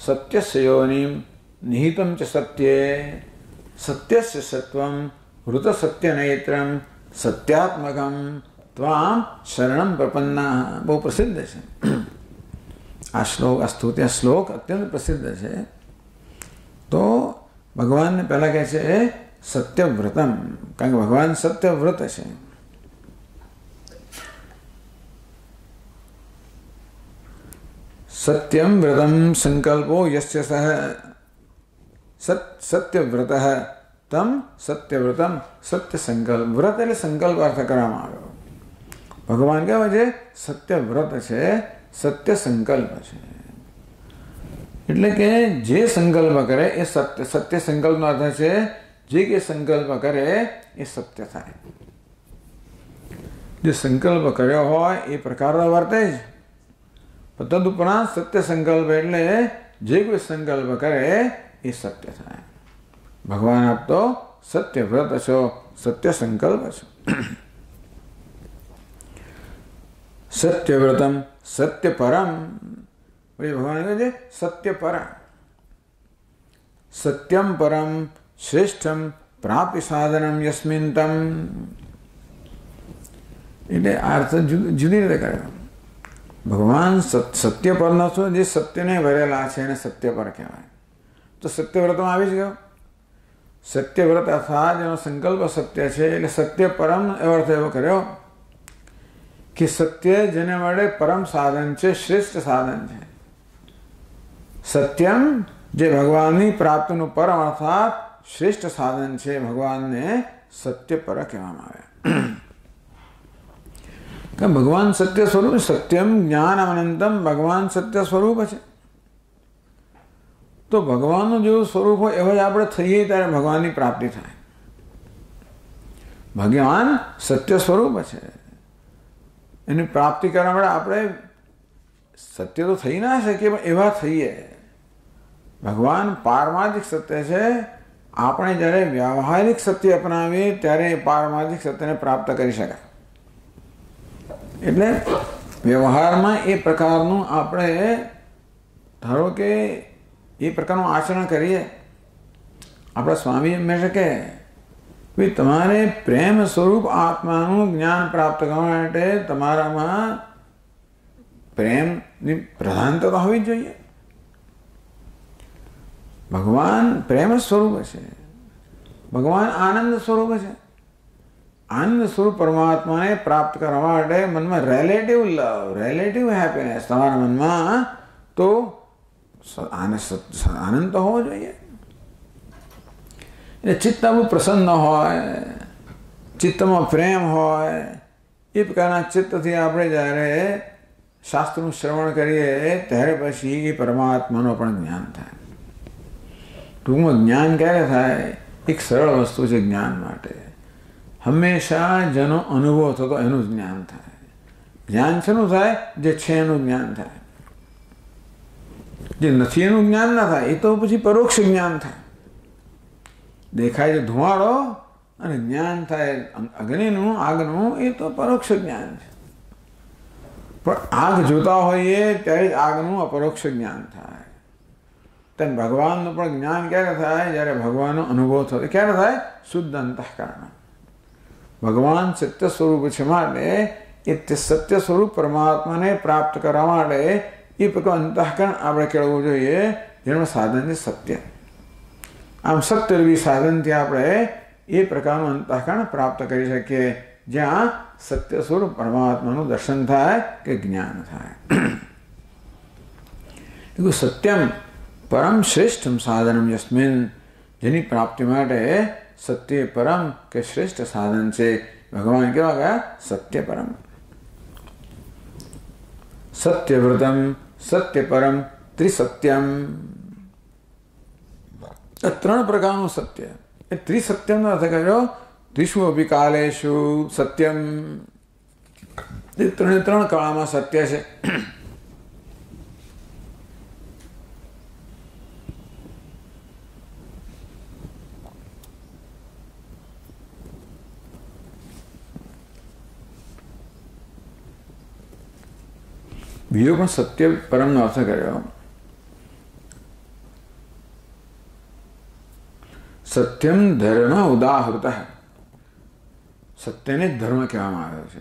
સત્યસ્ય યોનિમ નિહિતમ ચ સત્યે સત્યસ્ય સત્વમ વૃત સત્યનેત્રમ સત્યાત્મકમ ત્વામ શરણમ પ્રપન્ના. બહુ પ્રસિદ્ધ છે આ શ્લોક. આ સ્તુતિ, આ શ્લોક અત્યંત પ્રસિદ્ધ છે. તો ભગવાનને પહેલા કહે છે સત્યવ્રતમ, કારણ કે ભગવાન સત્યવ્રત છે. સત્યમ વ્રતમ સંકલ્પો યસ્ય સહ સત્યવ્રત તમ સત્યવ્રતમ. સત્ય સંકલ્પ, વ્રત એટલે સંકલ્પ અર્થ કરવામાં આવ્યો. ભગવાન કહેવાય છે સત્યવ્રત છે, સત્ય સંકલ્પ છે. એટલે કે જે સંકલ્પ કરે એ સત્ય. સત્ય સંકલ્પનો અર્થ છે જે કે સંકલ્પ કરે એ સત્ય થાય. જે સંકલ્પ કર્યો હોય એ પ્રકારનો વર્તે જ. તદુપરાંત સત્ય સંકલ્પ એટલે જે કોઈ સંકલ્પ કરે એ સત્ય થાય. ભગવાન આપ તો સત્યવ્રત છો, સત્ય સંકલ્પ છો. સત્યવ્રતમ સત્યપરમ. ભગવાન કહે છે સત્યપર. સત્યમ પરમ શ્રેષ્ઠમ પ્રાપ્તિ સાધનમ યસ્મિન તમ. એટલે આ અર્થ જુદી રીતે કર્યો. ભગવાન સત્યપરનો છો, જે સત્યને ભરેલા છે એને સત્યપર કહેવાય. તો સત્યવ્રતમાં આવી જ ગયો. સત્યવ્રત અર્થાત જેનો સંકલ્પ સત્ય છે એટલે સત્યપરમ એવો અર્થ એવો કર્યો કે સત્ય જેને માટે પરમ સાધન છે, શ્રેષ્ઠ સાધન છે. સત્યમ જે ભગવાનની પ્રાપ્તિનું પરમ અર્થાત શ્રેષ્ઠ સાધન છે. ભગવાનને સત્યપર કહેવામાં આવે. કે ભગવાન સત્ય સ્વરૂપ. સત્યમ જ્ઞાન અનંતમ. ભગવાન સત્ય સ્વરૂપ છે. તો ભગવાનનું જેવું સ્વરૂપ હોય એવા જ આપણે થઈએ ત્યારે ભગવાનની પ્રાપ્તિ થાય. ભગવાન સત્ય સ્વરૂપ છે. એની પ્રાપ્તિ કરવા માટે આપણે સત્ય તો થઈ ના શકીએ પણ એવા થઈએ. ભગવાન પારમાર્થિક સત્ય છે. આપણે જ્યારે વ્યાવહારિક સત્ય અપનાવીએ ત્યારે પારમાર્થિક સત્યને પ્રાપ્ત કરી શકાય. એટલે વ્યવહારમાં એ પ્રકારનું આપણે ધારો કે એ પ્રકારનું આચરણ કરીએ. આપણા સ્વામી એમ શકે ભાઈ તમારે પ્રેમ સ્વરૂપ આત્માનું જ્ઞાન પ્રાપ્ત કરવા માટે તમારામાં પ્રેમની પ્રધાનતા તો હોવી જ જોઈએ. ભગવાન પ્રેમ સ્વરૂપ છે. ભગવાન આનંદ સ્વરૂપ છે. આનંદ સ્વરૂપ પરમાત્માને પ્રાપ્ત કરવા માટે મનમાં રિલેટિવ લવ, રિલેટિવ હેપીનેસ તમારા મનમાં તો આનંદ તો હોવો જોઈએ. એટલે ચિત્ત બહુ પ્રસન્ન હોય, ચિત્તમાં પ્રેમ હોય. એ પ્રકારના ચિત્તથી આપણે જ્યારે શાસ્ત્રનું શ્રવણ કરીએ ત્યારે પછી એ પરમાત્માનું પણ જ્ઞાન થાય. ટૂંકમાં જ્ઞાન ક્યારે થાય? એક સરળ વસ્તુ છે જ્ઞાન માટે. હંમેશા જેનો અનુભવ થતો એનું જ્ઞાન થાય. જ્ઞાન શેનું થાય? જે છે એનું જ્ઞાન થાય. જે નથી એનું જ્ઞાન ના થાય. એ તો પછી પરોક્ષ જ્ઞાન થાય. દેખાય છે ધુમાડો અને જ્ઞાન થાય અગ્નિનું, આગનું, એ તો પરોક્ષ જ્ઞાન છે. પણ આગ જોતા હોઈએ ત્યારે જ આગનું અપરોક્ષ જ્ઞાન થાય. તેમ ભગવાનનું પણ જ્ઞાન ક્યારે થાય? જ્યારે ભગવાનનો અનુભવ થતો. ક્યારે થાય? શુદ્ધ અંતઃકરણ. ભગવાન સત્ય સ્વરૂપ છે માટે એ સત્ય સ્વરૂપ પરમાત્માને પ્રાપ્ત કરવા માટે એ પ્રકારનું અંતઃકરણ આપણે કેળવવું જોઈએ, જેનું સાધન છે સત્ય. આમ સત્યરૂપી સાધનથી આપણે એ પ્રકારનું અંતઃકરણ પ્રાપ્ત કરી શકીએ, જ્યાં સત્ય સ્વરૂપ પરમાત્માનું દર્શન થાય કે જ્ઞાન થાય. સત્યમ પરમ શ્રેષ્ઠ સાધનમ યસ્મિન, જેની પ્રાપ્તિ માટે સત્ય પરમ કે શ્રેષ્ઠ સાધન છે. ભગવાન કેવા ગયા? સત્ય પરમ. સત્યવ્રતમ સત્ય પરમ ત્રિસત્યમ. ત્રણ પ્રકારનું સત્ય. એ ત્રિસત્યમનો અર્થ કર્યો ત્રિષુ અપી કાલેષુ સત્યમ. એ ત્રણ કાળમાં સત્ય છે. બીજો પણ સત્ય પરમનો અર્થ કર્યો. સત્યમ ધર્મ ઉદાહૃત. સત્યને ધર્મ કહેવામાં આવ્યો છે.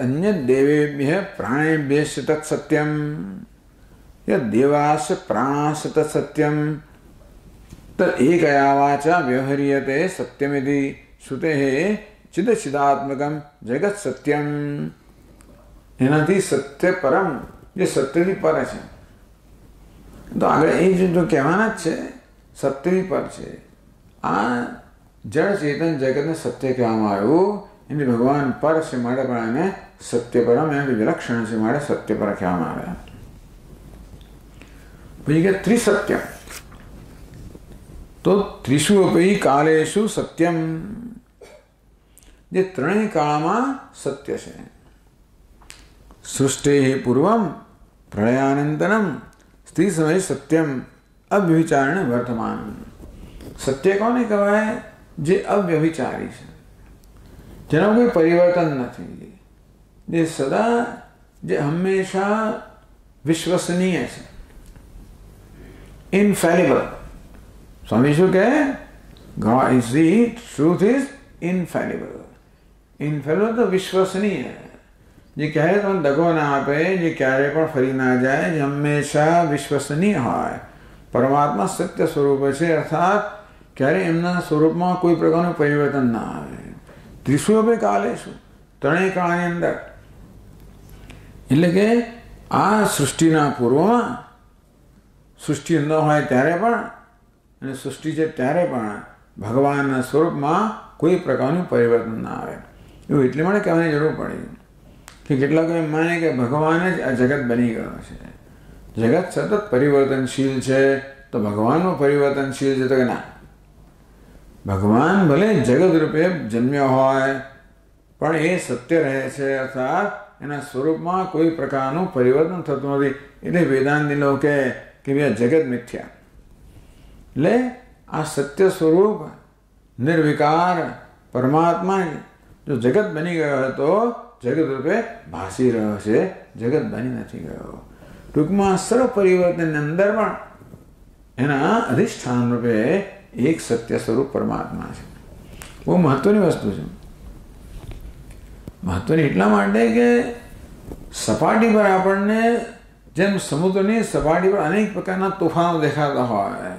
અન્ય દેવેભ્ય પ્રાણેભ્ય તત્ સત્યમ દેવાસ પ્રાણાસ તત્ સત્યમ તદ એકયા વાચા વ્યવહરીયતે સત્યમિતિ શ્રુતે ચિદચિદાત્મકમ જગત સત્યમ. એનાથી સત્ય પરમ, જે સત્યથી પર છે. તો આગળ એ જો કહેવાના જ છે, સત્યથી પર છે. આ જળ ચેતન જગતને સત્ય કહેવામાં આવ્યું. એટલે ભગવાન પર છે માટે પણ એને સત્ય પરમ, એનાથી વિલક્ષણ છે માટે સત્ય પર કહેવામાં આવ્યા. પછી કે ત્રિસત્ય, તો ત્રિષુ અપી કાલેષુ સત્યમ, જે ત્રણેય કાળમાં સત્ય છે. સૃષ્ટિ પૂર્વમ પ્રળયાનંતરમ સ્ત્રી સમય સત્યમ અવ્યભિચારણ વર્તમાન. સત્ય કોને કહેવાય? જે અવ્યભિચારી છે, જેનું કોઈ પરિવર્તન નથી, જે સદા, જે હંમેશા વિશ્વસનીય છે, ઇનફેલિબલ. સ્વામી શું કહે? God is the truth is infallible. ઇનફેલિબલ તો વિશ્વસનીય, જે ક્યારેય તમને દગો ના આપે, જે ક્યારેય પણ ફરી ના જાય, જે હંમેશા વિશ્વસનીય હોય. પરમાત્મા સત્ય સ્વરૂપ છે, અર્થાત ક્યારેય એમના સ્વરૂપમાં કોઈ પ્રકારનું પરિવર્તન ના આવે. ત્રિષુ અપી કાલેષુ, ત્રણેય કાળની અંદર. એટલે કે આ સૃષ્ટિના પૂર્વમાં, સૃષ્ટિ ન હોય ત્યારે પણ અને સૃષ્ટિ છે ત્યારે પણ ભગવાનના સ્વરૂપમાં કોઈ પ્રકારનું પરિવર્તન ના આવે. એવું એટલે માટે કહેવાની જરૂર પડી કે કેટલાક એમ માને કે ભગવાન જ આ જગત બની ગયો છે. જગત સતત પરિવર્તનશીલ છે, તો ભગવાનનું પરિવર્તનશીલ છે? તો કે ના, ભગવાન ભલે જગત રૂપે જન્મ્યો હોય પણ એ સત્ય રહે છે, અર્થાત એના સ્વરૂપમાં કોઈ પ્રકારનું પરિવર્તન થતું નથી. એટલે વેદાંતી લોકો કે ભાઈ આ જગત મિથ્યા. એટલે આ સત્ય સ્વરૂપ નિર્વિકાર પરમાત્મા જો જગત બની ગયો હોય તો જગત રૂપે ભાસી રહ્યો છે, જગત બની નથી ગયો. ટૂંકમાં સર્વ પરિવર્તનની અંદર પણ એના અધિષ્ઠાન રૂપે એક સત્ય સ્વરૂપ પરમાત્મા છે. બહુ મહત્વની વસ્તુ છે. મહત્વની એટલા માટે કે સપાટી પર આપણને જેમ સમુદ્રની સપાટી પર અનેક પ્રકારના તોફાનો દેખાતા હોય,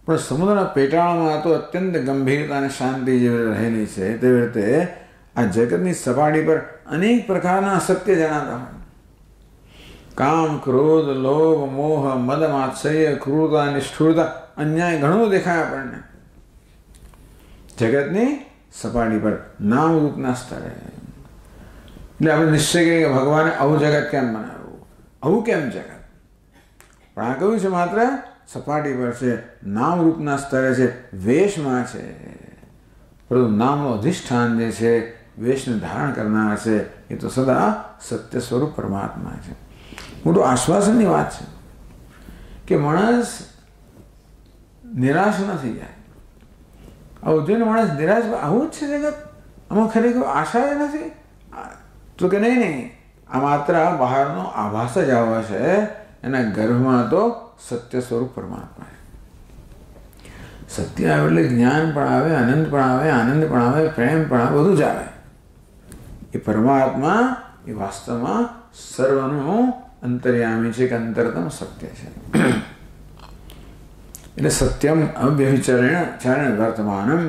પણ સમુદ્રના પેટાળમાં તો અત્યંત ગંભીરતા અને શાંતિ જેવી રહેલી છે, તેવી રીતે આ જગતની સપાટી પર અનેક પ્રકારના અસત્ય જણાતા હોય. કામ, ક્રોધ, લોભ, મોહ, મદ, માત્સર્ય, ક્રૂરતા, નિષ્ઠુરતા, અન્યાય ઘણું દેખાય આપણને જગતની સપાટી પર નામ રૂપના સ્તરે. એટલે આપણે નિશ્ચય કરીએ કે ભગવાને આવું જગત કેમ બનાવ્યું, આવું કેમ જગત? પણ આ કહ્યું છે માત્ર સપાટી પર છે, નામ રૂપના સ્તરે છે, વેશમાં છે. પરંતુ નામનું અધિષ્ઠાન જે છે, વેશને ધારણ કરનાર છે, એ તો સદા સત્ય સ્વરૂપ પરમાત્મા છે. મોટું આશ્વાસનની વાત છે કે માણસ નિરાશ નથી જાય. આવું જોઈને માણસ નિરાશ, આવું જ છે જગત, આમાં ખરેખર આશા જ નથી. તો કે નહીં, આ માત્ર બહારનો આભાસ જ આવો છે, એના ગર્ભમાં તો સત્ય સ્વરૂપ પરમાત્મા છે. સત્ય આવે એટલે જ્ઞાન પણ આવે, આનંદ પણ આવે, આનંદ પણ આવે, પ્રેમ પણ આવે, બધું જ આવે. એ પરમાત્મા એ વાસ્તવમાં સર્વનું અંતર્યામી છે કે અંતરતમ સત્ય છે. એટલે સત્યમ અવ્યભિચરેણ ચારણ વર્તમાનમ,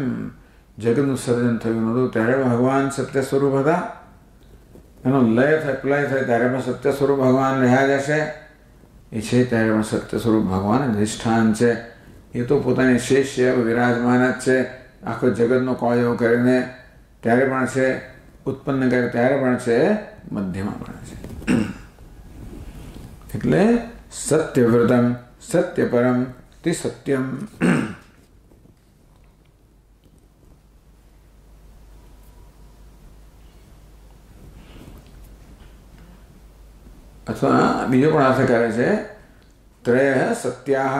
જગતનું સર્જન થયું નહોતું ત્યારે ભગવાન સત્ય સ્વરૂપ હતા. એનો લય થાય પ્રલય થાય ત્યારે પણ સત્ય સ્વરૂપ ભગવાન રહ્યા જશે. એ છે ત્યારે પણ સત્ય સ્વરૂપ ભગવાન અધિષ્ઠાન છે. એ તો પોતાની શેષ છે, વિરાજમાન જ છે. આખો જગતનો કોળિયો કરીને ત્યારે પણ છે, ઉત્પન્ન કરે ત્યારે પણ છે, મધ્યમાં પણ છે. એટલે સત્યવ્રતમ સત્યપરમ તે સત્યમ. અથવા બીજો પણ અર્થ કરે છે, ત્રય સત્યાહ.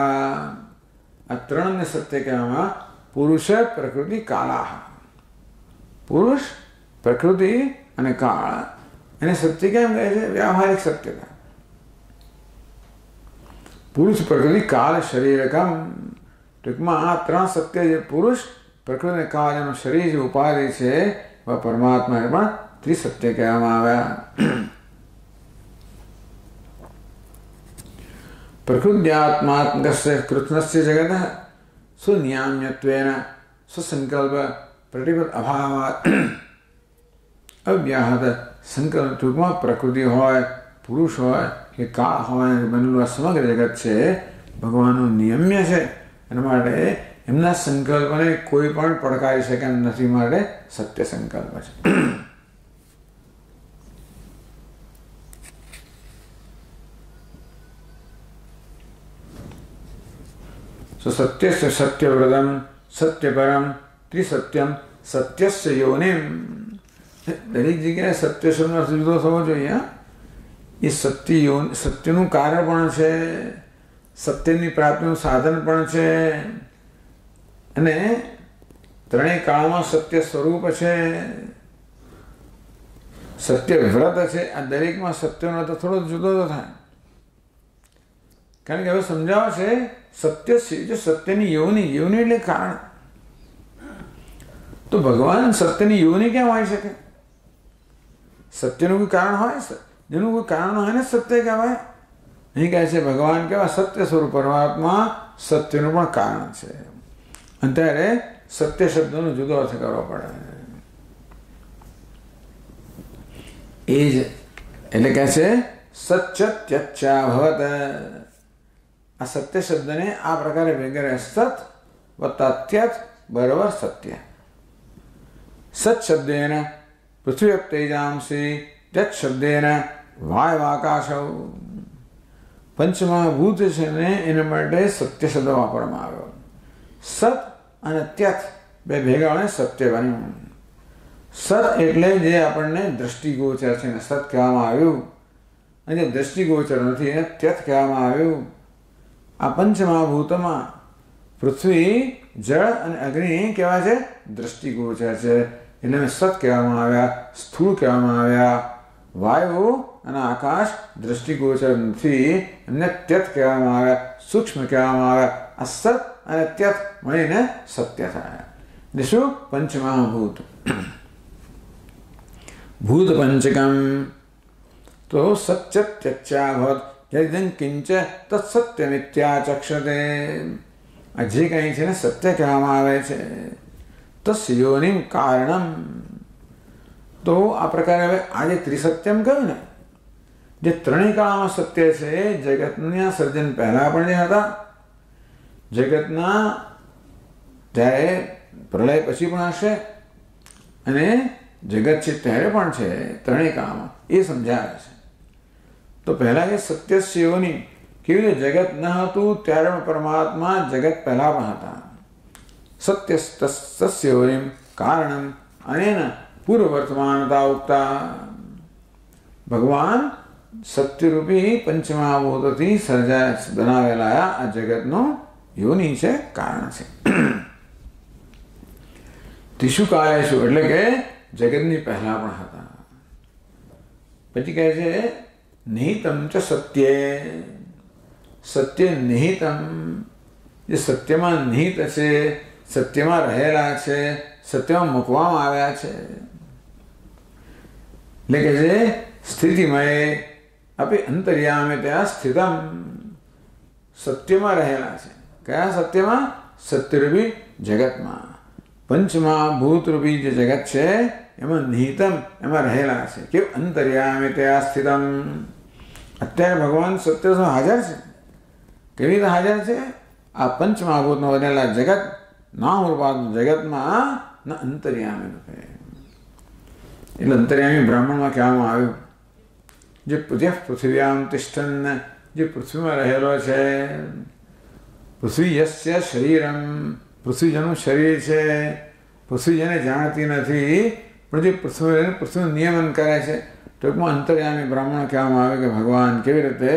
આ ત્રણને સત્ય કહેવામાં પુરુષ પ્રકૃતિ કાળાહ. પુરુષ પ્રકૃતિ અને કાળ એને સત્ય કેમ કહે છે? વ્યાવહારિક સત્યતા. પુરુષ પ્રકૃતિ કાળ શરીરકમ. ટૂંકમાં આ ત્રણ સત્ય જે પુરુષ પ્રકૃતિ અને કાળ એનું શરીર જે ઉપાધિ છે પરમાત્માને પણ ત્રિસત્ય કહેવામાં આવ્યા. પ્રકૃત્યાત્માત્મકસ્ય કૃષ્ણસ્ય જગત સુનિયામ્યત્વેન સુસંકલ્પ પ્રતિપદ અભાવાત અવ્યાહત સંકલ્પ. ટૂંકમાં પ્રકૃતિ હોય, પુરુષ હોય કે કાળ હોય, બનેલું આ સમગ્ર જગત છે ભગવાનનું નિયમ્ય છે. એના માટે એમના સંકલ્પને કોઈ પણ પડકારી શકે એમ નથી, માટે સત્ય સંકલ્પ છે. સત્યસ્ય સત્યવ્રતમ સત્યપરમ ત્રિસત્યમ સત્યસ્ય યોનિમ. દરેક જગ્યાએ સત્ય શબ્દનો અર્થ જુદો થવો જોઈએ. એ સત્યનું કારણ પણ છે, સત્યની પ્રાપ્તિનું સાધન પણ છે, અને ત્રણેય કાળમાં સત્ય સ્વરૂપ છે, સત્ય વ્રત છે. આ દરેકમાં સત્યનો તો થોડો જુદો તો થાય. કારણ કે હવે સમજાવો છે સત્ય જો સત્યની યોનિ એટલે કારણ. તો ભગવાન સત્યની યોનિ કેમ હોઈ શકે? સત્યનું કોઈ કારણ હોય, જેનું કોઈ કારણ હોય ને સત્ય કહેવાય. અહીં કહે છે ભગવાન કેવા સત્ય સ્વરૂપ પરમાત્મા સત્યનું પણ કારણ છે. અને ત્યારે સત્ય શબ્દનો જુદો અર્થ કરવો પડે. એ જ એટલે કહે છે સચ્ચત્યચ્ચા ભવત. આ સત્ય શબ્દને આ પ્રકારે વગેરે સત વત્તા ત્યત બરોબર સત્ય. સત શબ્દેન પૃથ્વી તેજાંસી, ત્યત શબ્દેન વાયવાકાશ. પંચમહાભૂત છે ને એના માટે સત્ય શબ્દ વાપરવામાં આવ્યો. સત અને ત્યત બે ભેગા હોય સત્ય બન્યું. સત એટલે જે આપણને દ્રષ્ટિગોચર છે ને સત કહેવામાં આવ્યું, અને જે દ્રષ્ટિગોચર નથી એને ત્યત કહેવામાં આવ્યું. આ પંચમહાભૂતમાં પૃથ્વી, જળ અને અગ્નિ કેવા છે? દ્રષ્ટિગોચર છે. એટલે સત કહેવામાં આવ્યા, સ્થૂળ કહેવામાં આવ્યા. વાયુ અને આકાશ દ્રષ્ટિગોચર નથી, એમને ત્યત કહેવામાં આવ્યા, સૂક્ષ્મ કહેવામાં આવ્યા. આ સત અને ત્યત મળીને સત્ય થાય. એટલે શું? પંચમહાભૂત. ભૂત પંચકમ તો સચ્ચત્યચ્ચાભવત યદિદં કિંચ તત્સત્યમિત્યાચક્ષતે. આ જે કંઈ છે ને સત્ય કહેવામાં આવે છે. તસ્ય યોનિમ કારણમ. તો આ પ્રકારે હવે આજે ત્રિસત્યમ કહ્યું ને, જે ત્રણેય કાળમાં સત્ય છે. જગતના સર્જન પહેલા પણ જે હતા, જગતના ત્યારે પ્રલય પછી પણ હશે, અને જગત છે ત્યારે પણ છે, ત્રણેય કાળમાં એ સમજાવે છે. તો પહેલા એ સત્ય યોનિ કેવી રીતે જગત ન હતું ત્યારે પણ પરમાત્મા જગત પહેલા પણ હતા. સત્ય તસ્ય યોનિમ કારણમ અનેન પૂર્વ વર્તમાનતા ઉક્તા. ભગવાન સત્યરૂપી પંચમહાભૂતથી બનાવેલા આ જગતનો યોનિ છે, કારણ છે. ત્રિષુ કાળેષુ એટલે કે જગતની પહેલા પણ હતા. પછી કહે છે નિહિતમ ચ સત્યે. સત્ય નિહિતમ, જે સત્યમાં નિહિત છે, સત્યમાં રહેલા છે, સત્યમાં મૂકવામાં આવ્યા છે. એટલે કે જે સ્થિતિમય अपि अंतर्यामितया स्थितम सत्यમાં રહેલા છે કયા સત્યમાં સત્યરૂપી જગતમાં પંચમહાભૂતરૂપી જે જગત છે એમાં નિહિતમ એમાં રહેલા છે કે અંતર્યામિતયા સ્થિતમ અત્યારે ભગવાન સત્ય હાજર છે કેવી રીતે હાજર છે આ પંચમહાભૂતમાં બનેલા જગત નામ રૂપાત જગતમાં ન અંતર્યામી રૂપે એટલે અંતર્યામી બ્રાહ્મણમાં કહેવામાં આવ્યું જે પૃથ્વ્યામ તિષ્ઠન જે પૃથ્વીમાં રહેલો છે પૃથ્વી યસ્ય શરીરમ પૃથ્વી જેનું શરીર છે પૃથ્વી જેને જાણતી નથી પણ જે પૃથ્વીનું નિયમન કરે છે ટૂંકમાં અંતર્યામી બ્રાહ્મણ કહેવામાં આવે કે ભગવાન કેવી રીતે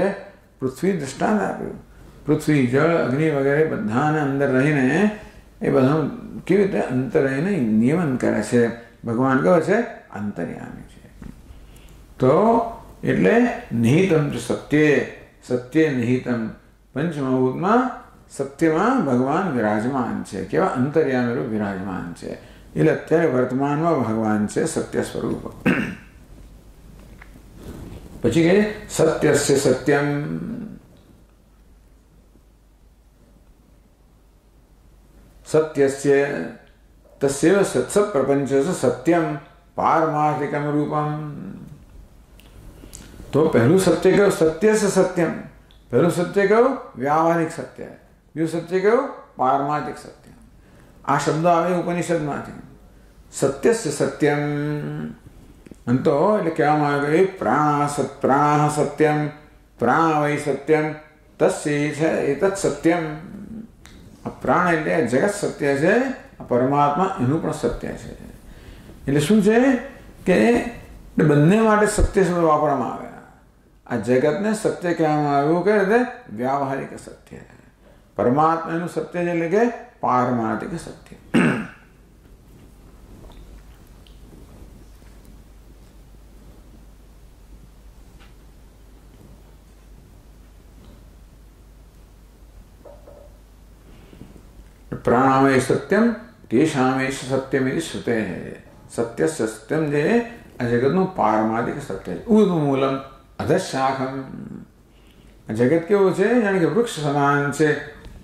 પૃથ્વી દૃષ્ટાંત આપ્યું પૃથ્વી જળ અગ્નિ વગેરે બધાને અંદર રહીને એ બધાનું કેવી રીતે અંતર રહીને નિયમન કરે છે ભગવાન કહે છે અંતર્યામી છે તો એટલે નિહિતમ સત્ય નિહિતમ પંચમહાભૂતમાં સત્યમાં ભગવાન વિરાજમાન છે કેવા અંતર્યામી વિરાજમાન છે એટલે અત્યારે વર્તમાનમાં ભગવાન છે સત્ય સ્વરૂપ પછી કહે સત્યસ્ય સત્યમ સત્યસ્ય તસ્યૈવ સત્સ પ્રપંચસ્ય સત્યમ પારમાર્થિકમ રૂપમ તો પહેલું સત્ય કહ્યું સત્ય છે સત્યમ પહેલું સત્ય કહ્યું વ્યાવહારિક સત્ય બીજું સત્ય કહ્યું પારમાર્થિક સત્ય આ શબ્દ આવે ઉપનિષદમાંથી સત્ય છે સત્યમ અંતો એટલે કહેવામાં આવે કે પ્રાણ સત્યમ પ્રાણ વૈ સત્યમ તસ્ય છે એતत् સત્યમ આ પ્રાણ એટલે જગત સત્ય છે આ પરમાત્મા એનું પણ સત્ય છે એટલે શું છે કે બંને માટે સત્ય શબ્દ વાપરવામાં આવે આ જગતને સત્ય કહેવામાં આવ્યું કે રીતે વ્યાવહારિક સત્ય પરમાત્મા એનું સત્ય છે એટલે કે પારમાર્થિક સત્ય प्राणामय सत्यम तेषामेश सत्यमिति श्रुते सत्य सत्यम जे जगत नु पारमार्थिक सत्य ऊर्ध्व मूलम अधशाखम जगत केवुं छे जाने के वृक्ष समान छे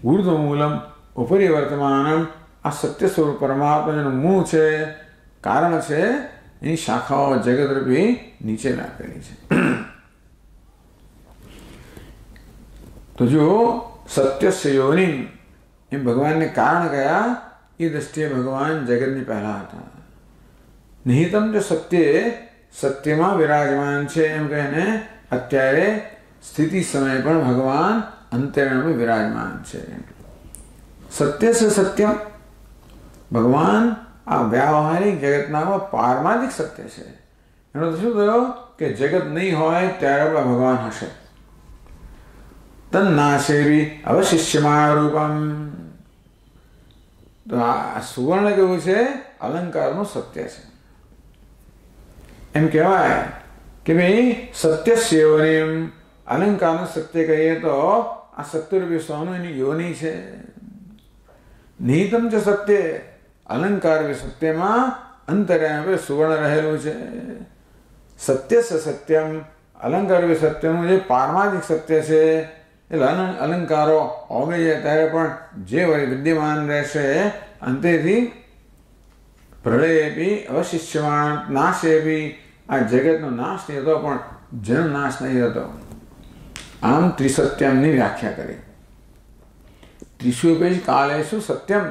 ऊर्ध्व मूलम उपरि वर्तमानम आ सत्य स्वरूप परमात्माનું મૂળ છે કારણ છે એની શાખાઓ જગત રૂપી નીચે નાખેલી છે તો જો સત્યસ્ય યોનિ એમ ભગવાનને કારણ કયા એ દ્રષ્ટિએ ભગવાન જગતની પહેલા હતા નિહિતમ જો સત્યમાં વિરાજમાન છે એમ કહીને અત્યારે સ્થિતિ સમયે પણ ભગવાન અંતર્યામી વિરાજમાન છે સત્ય છે સત્યમ ભગવાન આ વ્યાવહારિક જગતના પારમાર્થિક સત્ય છે એનો તો શું થયો કે જગત નહીં હોય ત્યારે પણ ભગવાન હશે તન્નાશેરી અવશિષ્યમાન રૂપમ તો આ સુવર્ણ કેવું છે અલંકારનું સત્ય છે એમ કહેવાય કે ભાઈ સત્યસ્ય યોનિમ અલંકારનું સત્ય કહીએ તો આ સત્યરૂપી સોનું એની યોની છે નિહિતમ છે સત્ય અલંકાર સત્યમાં અંતર્યામી સુવર્ણ રહેલું છે સત્ય છે સત્યમ અલંકાર સત્યનું જે પારમાર્થિક સત્ય છે એટલે અલંકારો હોવે ત્યારે પણ જે વિદ્યમાન રહેશે અંતેથી પ્રલયેપી અવશિષ્યમાન નાશેપી આ જગતનો નાશ નહીં હતો પણ જેનો નાશ નહીં હતો આમ ત્રિસત્યમની વ્યાખ્યા કરી ત્રિશુપેશ કાલેશુ સત્યમ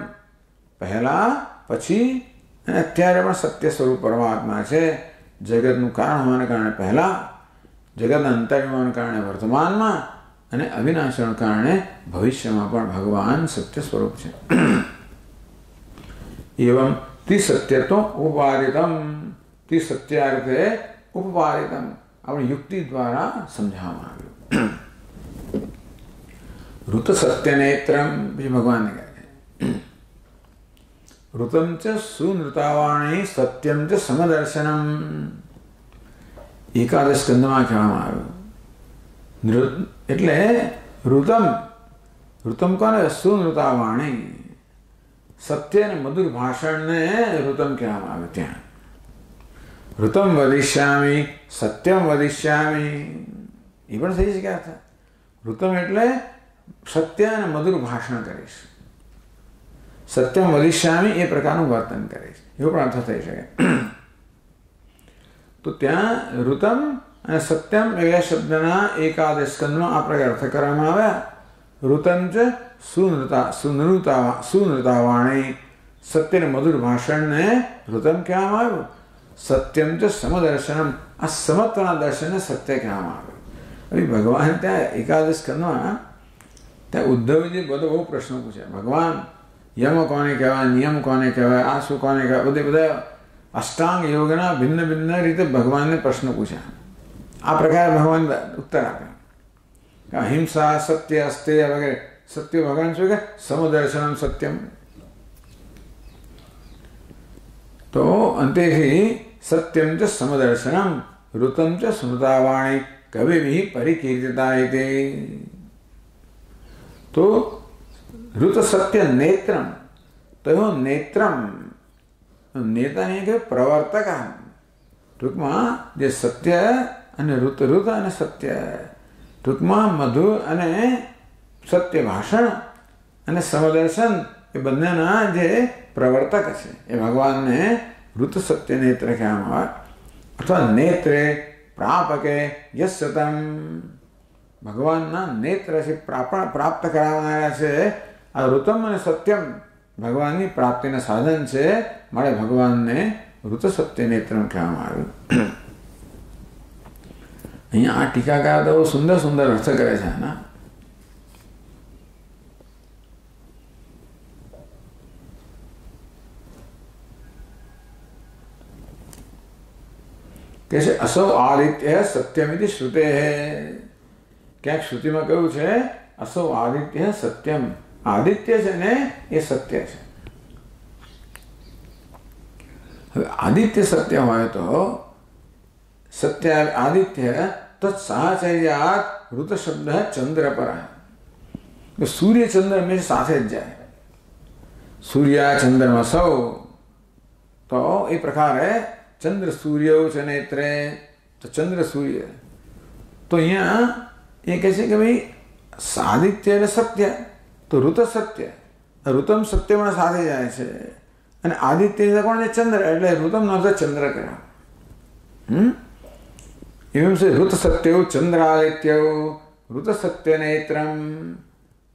પહેલા પછી અને અત્યારે પણ સત્ય સ્વરૂપ પરમાત્મા છે જગતનું કારણ હોવાને કારણે પહેલા જગતના અંતર્યામી હોવાને કારણે વર્તમાનમાં અને અવિનાશના કારણે ભવિષ્યમાં પણ ભગવાન સત્ય સ્વરૂપ છે એવં ત્રિસત્ય તો ઉપપાદિતમ ત્રિસત્યાર્થે ઉપપાદિતમ આપણી યુક્તિ દ્વારા સમજાવવામાં આવ્યું ઋત સત્ય નેત્રમ પછી ભગવાનને કહે છે ઋતમ ચ સુનૃતાવાણી સત્યમ ચ સમદર્શનમ એકાદશ સ્કંદમાં કહેવામાં આવ્યું એટલે ઋતમ કોને સુનૃતાવાણી સત્ય અને મધુર ભાષણને ઋતમ કહેવામાં આવે ત્યાં ઋતમ વદિષ્યામિ સત્યમ વદિષ્યામિ એ પણ થઈ શકે અર્થ. ઋતમ એટલે સત્ય અને મધુર ભાષણ કરીશ, સત્યમ વદિષ્યામિ એ પ્રકારનું વર્તન કરીશ, એવો પણ અર્થ થઈ શકે. તો ત્યાં ઋતમ અને સત્યમ એવા શબ્દના એકાદશ સ્કંદમાં આ પ્રકાર અર્થ કરવામાં આવ્યા. ઋતમ ચ સુનૃતા વાણી, સત્ય ને મધુર ભાષણને ઋતમ કહેવામાં આવ્યું. સત્યમ ચ સમદર્શનમ, આ સમત્વના દર્શનને સત્ય કહેવામાં આવ્યું. હવે ભગવાન ત્યાં એકાદશ સ્કંદમાં ત્યાં ઉદ્ધવજી બધો બહુ પ્રશ્નો પૂછ્યા. ભગવાન યમ કોને કહેવાય, નિયમ કોને કહેવાય, આ શું કોને કહેવાય, બધા અષ્ટાંગ યોગના ભિન્ન ભિન્ન રીતે ભગવાનને પ્રશ્ન પૂછ્યા. આ પ્રકારે ભગવાન ઉત્તર આપ્યા. અહિંસા, સત્ય, અસ્તેય વગેરે. સત્ય ભગવાન શું કે સમદર્શનમ સત્યમ. તો અંતેથી સત્યમ ચ સમદર્શનમ ઋતમ ચ સ્મૃતાવાણી કવિભિઃ પરિકીર્તિતા ઇતિ. તો ઋત સત્ય નેત્રમ, તો નેત્રમ નેતાને કે પ્રવર્તક. ટૂંકમાં જે સત્ય અને ઋત અને સત્ય, ટૂંકમાં મધુ અને સત્ય ભાષણ અને સમદર્શન એ બંનેના જે પ્રવર્તક છે એ ભગવાનને ઋત સત્ય નેત્ર કહેવામાં આવે. અથવા નેત્રે પ્રાપકે યસ્યતમ, ભગવાનના નેત્ર છે પ્રાપ્ત કરાવનારા છે. આ ઋતમ અને સત્યમ ભગવાનની પ્રાપ્તિના સાધન છે, માટે ભગવાનને ઋત સત્ય નેત્રમ કહેવામાં આવ્યું. અહીંયા આ ટીકાકાર તો સુંદર સુંદર અર્થ કરે છે આના. કે છે અસૌ આદિત્ય સત્યમિતિ શ્રુતે. ક્યાંક શ્રુતિમાં કહ્યું છે અસૌ આદિત્ય સત્યમ, આદિત્ય છે ને એ સત્ય છે. હવે આદિત્ય સત્ય હોય તો સત્ય આદિત્ય તત્સાહચર્યાત ઋત શબ્દ ચંદ્ર પર. સૂર્ય ચંદ્ર હંમેશા સાથે જ જાય. સૂર્ય ચંદ્રમાં સૌ, તો એ પ્રકારે ચંદ્ર સૂર્ય છે નેત્રે, તો ચંદ્ર સૂર્ય. તો અહીંયા એ કહે છે કે ભાઈ આદિત્ય એટલે સત્ય, તો ઋત સત્ય, ઋતમ સત્ય પણ સાથે જાય છે. અને આદિત્ય કોણ છે? ચંદ્ર, એટલે ઋતમ નો ચંદ્ર કર્યા. એમ છે ઋત સત્યવ ચંદ્રાદિત્યવ ઋત સત્ય નેત્રમ.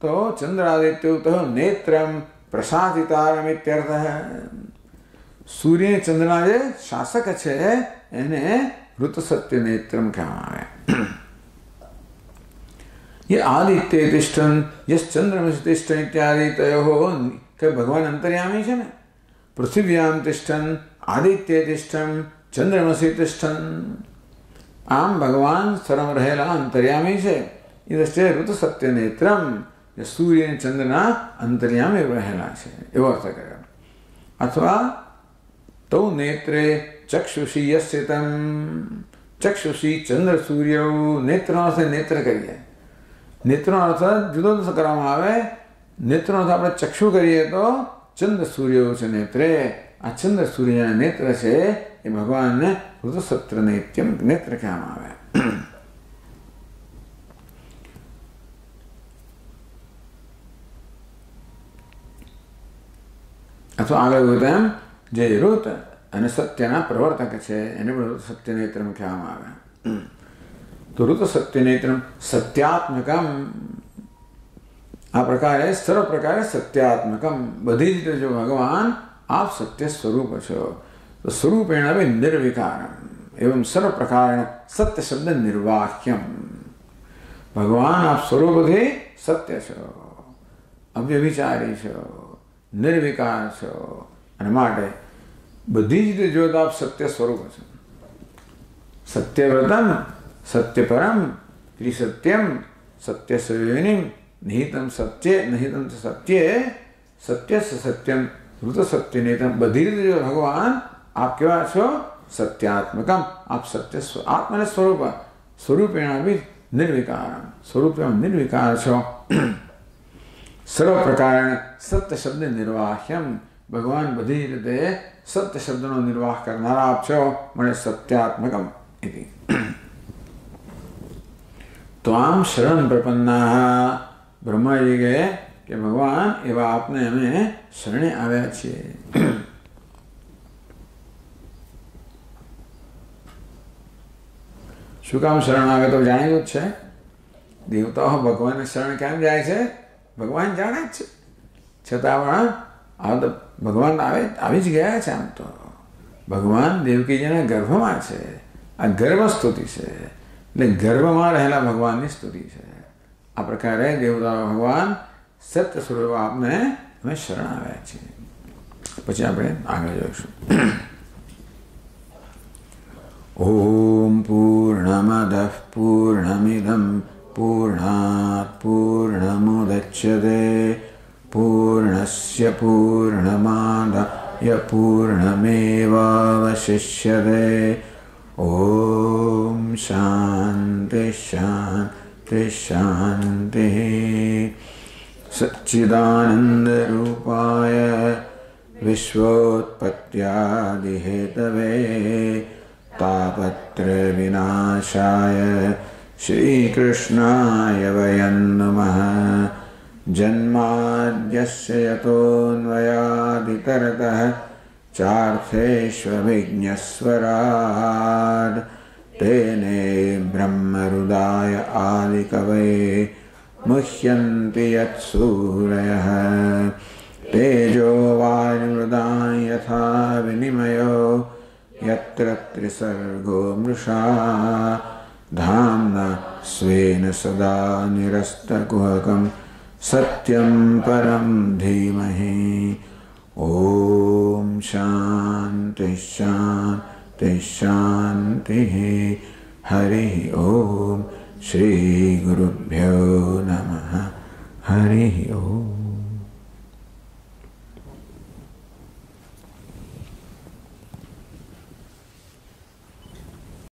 તો ચંદ્રાદિત્યવ તો નેત્રમ પ્રસાદિતારમ ઇત્યર્થ. સૂર્ય ચંદ્રના જે શાસક છે એને ઋત સત્ય નેત્રમ કહેવામાં આવે. ये आदित्य तिष्ठन यस चंद्रमसि तिष्ठन इत्यादि तयोः કે ભગવાન અંતર્યામી છે ને. પૃથ્વ્યામ તિષ્ઠન આદિત્ય તિષ્ઠન ચંદ્રમસી તિષ્ઠન. આમ ભગવાન સર્વ રહેલા અંતર્યામી છે. એ દ્રષ્ટિએ ઋત સત્ય નેત્રમ, સૂર્ય અને ચંદ્રના અંતર્યામી રહેલા છે એવો અર્થ કર્યો. અથવા તો નેત્રે ચક્ષુષી યસ્યતમ, ચક્ષુષી ચંદ્ર સૂર્ય. નેત્રનો અર્થ નેત્ર કરીએ, નેત્રનો અર્થ જુદો જુદો કરવામાં આવે. નેત્રનો અર્થ આપણે ચક્ષુ કરીએ તો ચંદ્ર સૂર્ય છે નેત્રે. આ ચંદ્ર સૂર્યના નેત્ર છે એ ભગવાનને ઋત સત્ર નેત્યમ નેત્ર કહેવામાં આવે. અથવા આગળ તેમ જે ઋત અને સત્યના પ્રવર્તક છે એને પણ ઋત સત્ય નેત્રમ કહેવામાં આવે. તો ઋત સત્ય નેત્રમ સત્યાત્મકમ. આ પ્રકારે સર્વ પ્રકારે સત્યાત્મકમ, બધી જ રીતે જો ભગવાન આપ સત્ય સ્વરૂપ છો, તો સ્વરૂપેણ હવે નિર્વિકારમ એવં સર્વ પ્રકારેણ સત્ય શબ્દ નિર્વાહ્યમ. ભગવાન આપ સ્વરૂપથી સત્ય છો, અવ્યવિચારી છો, નિર્વિકાર છો, અને માટે બધી જ રીતે જો આપ સત્ય સ્વરૂપ છો. સત્યવ્રતમ સત્યપરમ ત્રિસત્યમ સત્ય સયોનિમ નિહિતમ સત્ય નિહિતમ સત્ય સત્ય સત્યમ ઋત સત્ય નેતમ. બધી રીતે ભગવાન આપ કેવા છો? સત્યાત્મકમ. આપ સત્ય આત્મને સ્વરૂપ સ્વરૂપેણ બી નિર્વિકાર, સ્વરૂપેણ નિર્વિકાર છો. સર્વ પ્રકારે સત્ય શબ્દ નિર્વાહ્યમ. ભગવાન બધી રીતે સત્ય શબ્દનો નિર્વાહ કરનારા આપ છો, મને સત્યાત્મકમ. त्वाम शरण प्रपन्ना। ब्रह्मा जी कहे कि भगवान एवं आपने हमें शरणे આવ્યા છીએ। શું કામ શરણ આવે તો જાણ્યું જ છે। દેવતાઓ ભગવાનને શરણ કેમ જાય છે? ભગવાન જાણે જ છે, છતાં પણ આ તો ભગવાન આવી જ ગયા છે। આમ તો ભગવાન દેવકીજીના ગર્ભમાં છે। આ ગર્ભ સ્તુતિ છે, એટલે ગર્ભમાં રહેલા ભગવાનની સ્તુતિ છે। આ પ્રકારે દેવતાઓ ભગવાન સત્ય સ્વરૂપ આપને અમે શરણ આવ્યા છીએ। પછી આપણે આગળ જોઈશું। ओम पूर्णमदः पूर्णमिदं पूर्णात् पूर्णमुदच्यते पूर्णस्य पूर्णमादाय पूर्णमेवावशिष्यते। ओम शांति शांति शांतिः। सच्चिदानन्दरूपाय विश्वोत्पत्त्यादिहेतवे तापत्रयविनाशाय श्रीकृष्णाय वयं नमः। जन्माद्यस्य यतोऽन्वयादितरतः चार्थेष्वभिज्ञस्वराट् तेने ब्रह्महृदाय आदिकवये मुह्यन्ति यत्सूरयः। तेजो वायुर्मृदां यथा विनिमयो यत्र त्रिसर्गो मृषा धाम्ना स्वेन सदा निरस्तकुहकं सत्यं परं धीमहि। ओम शांति शांति शांतिः। हरि ओम। श्री गुरुभ्यो नमः। हरि ओम।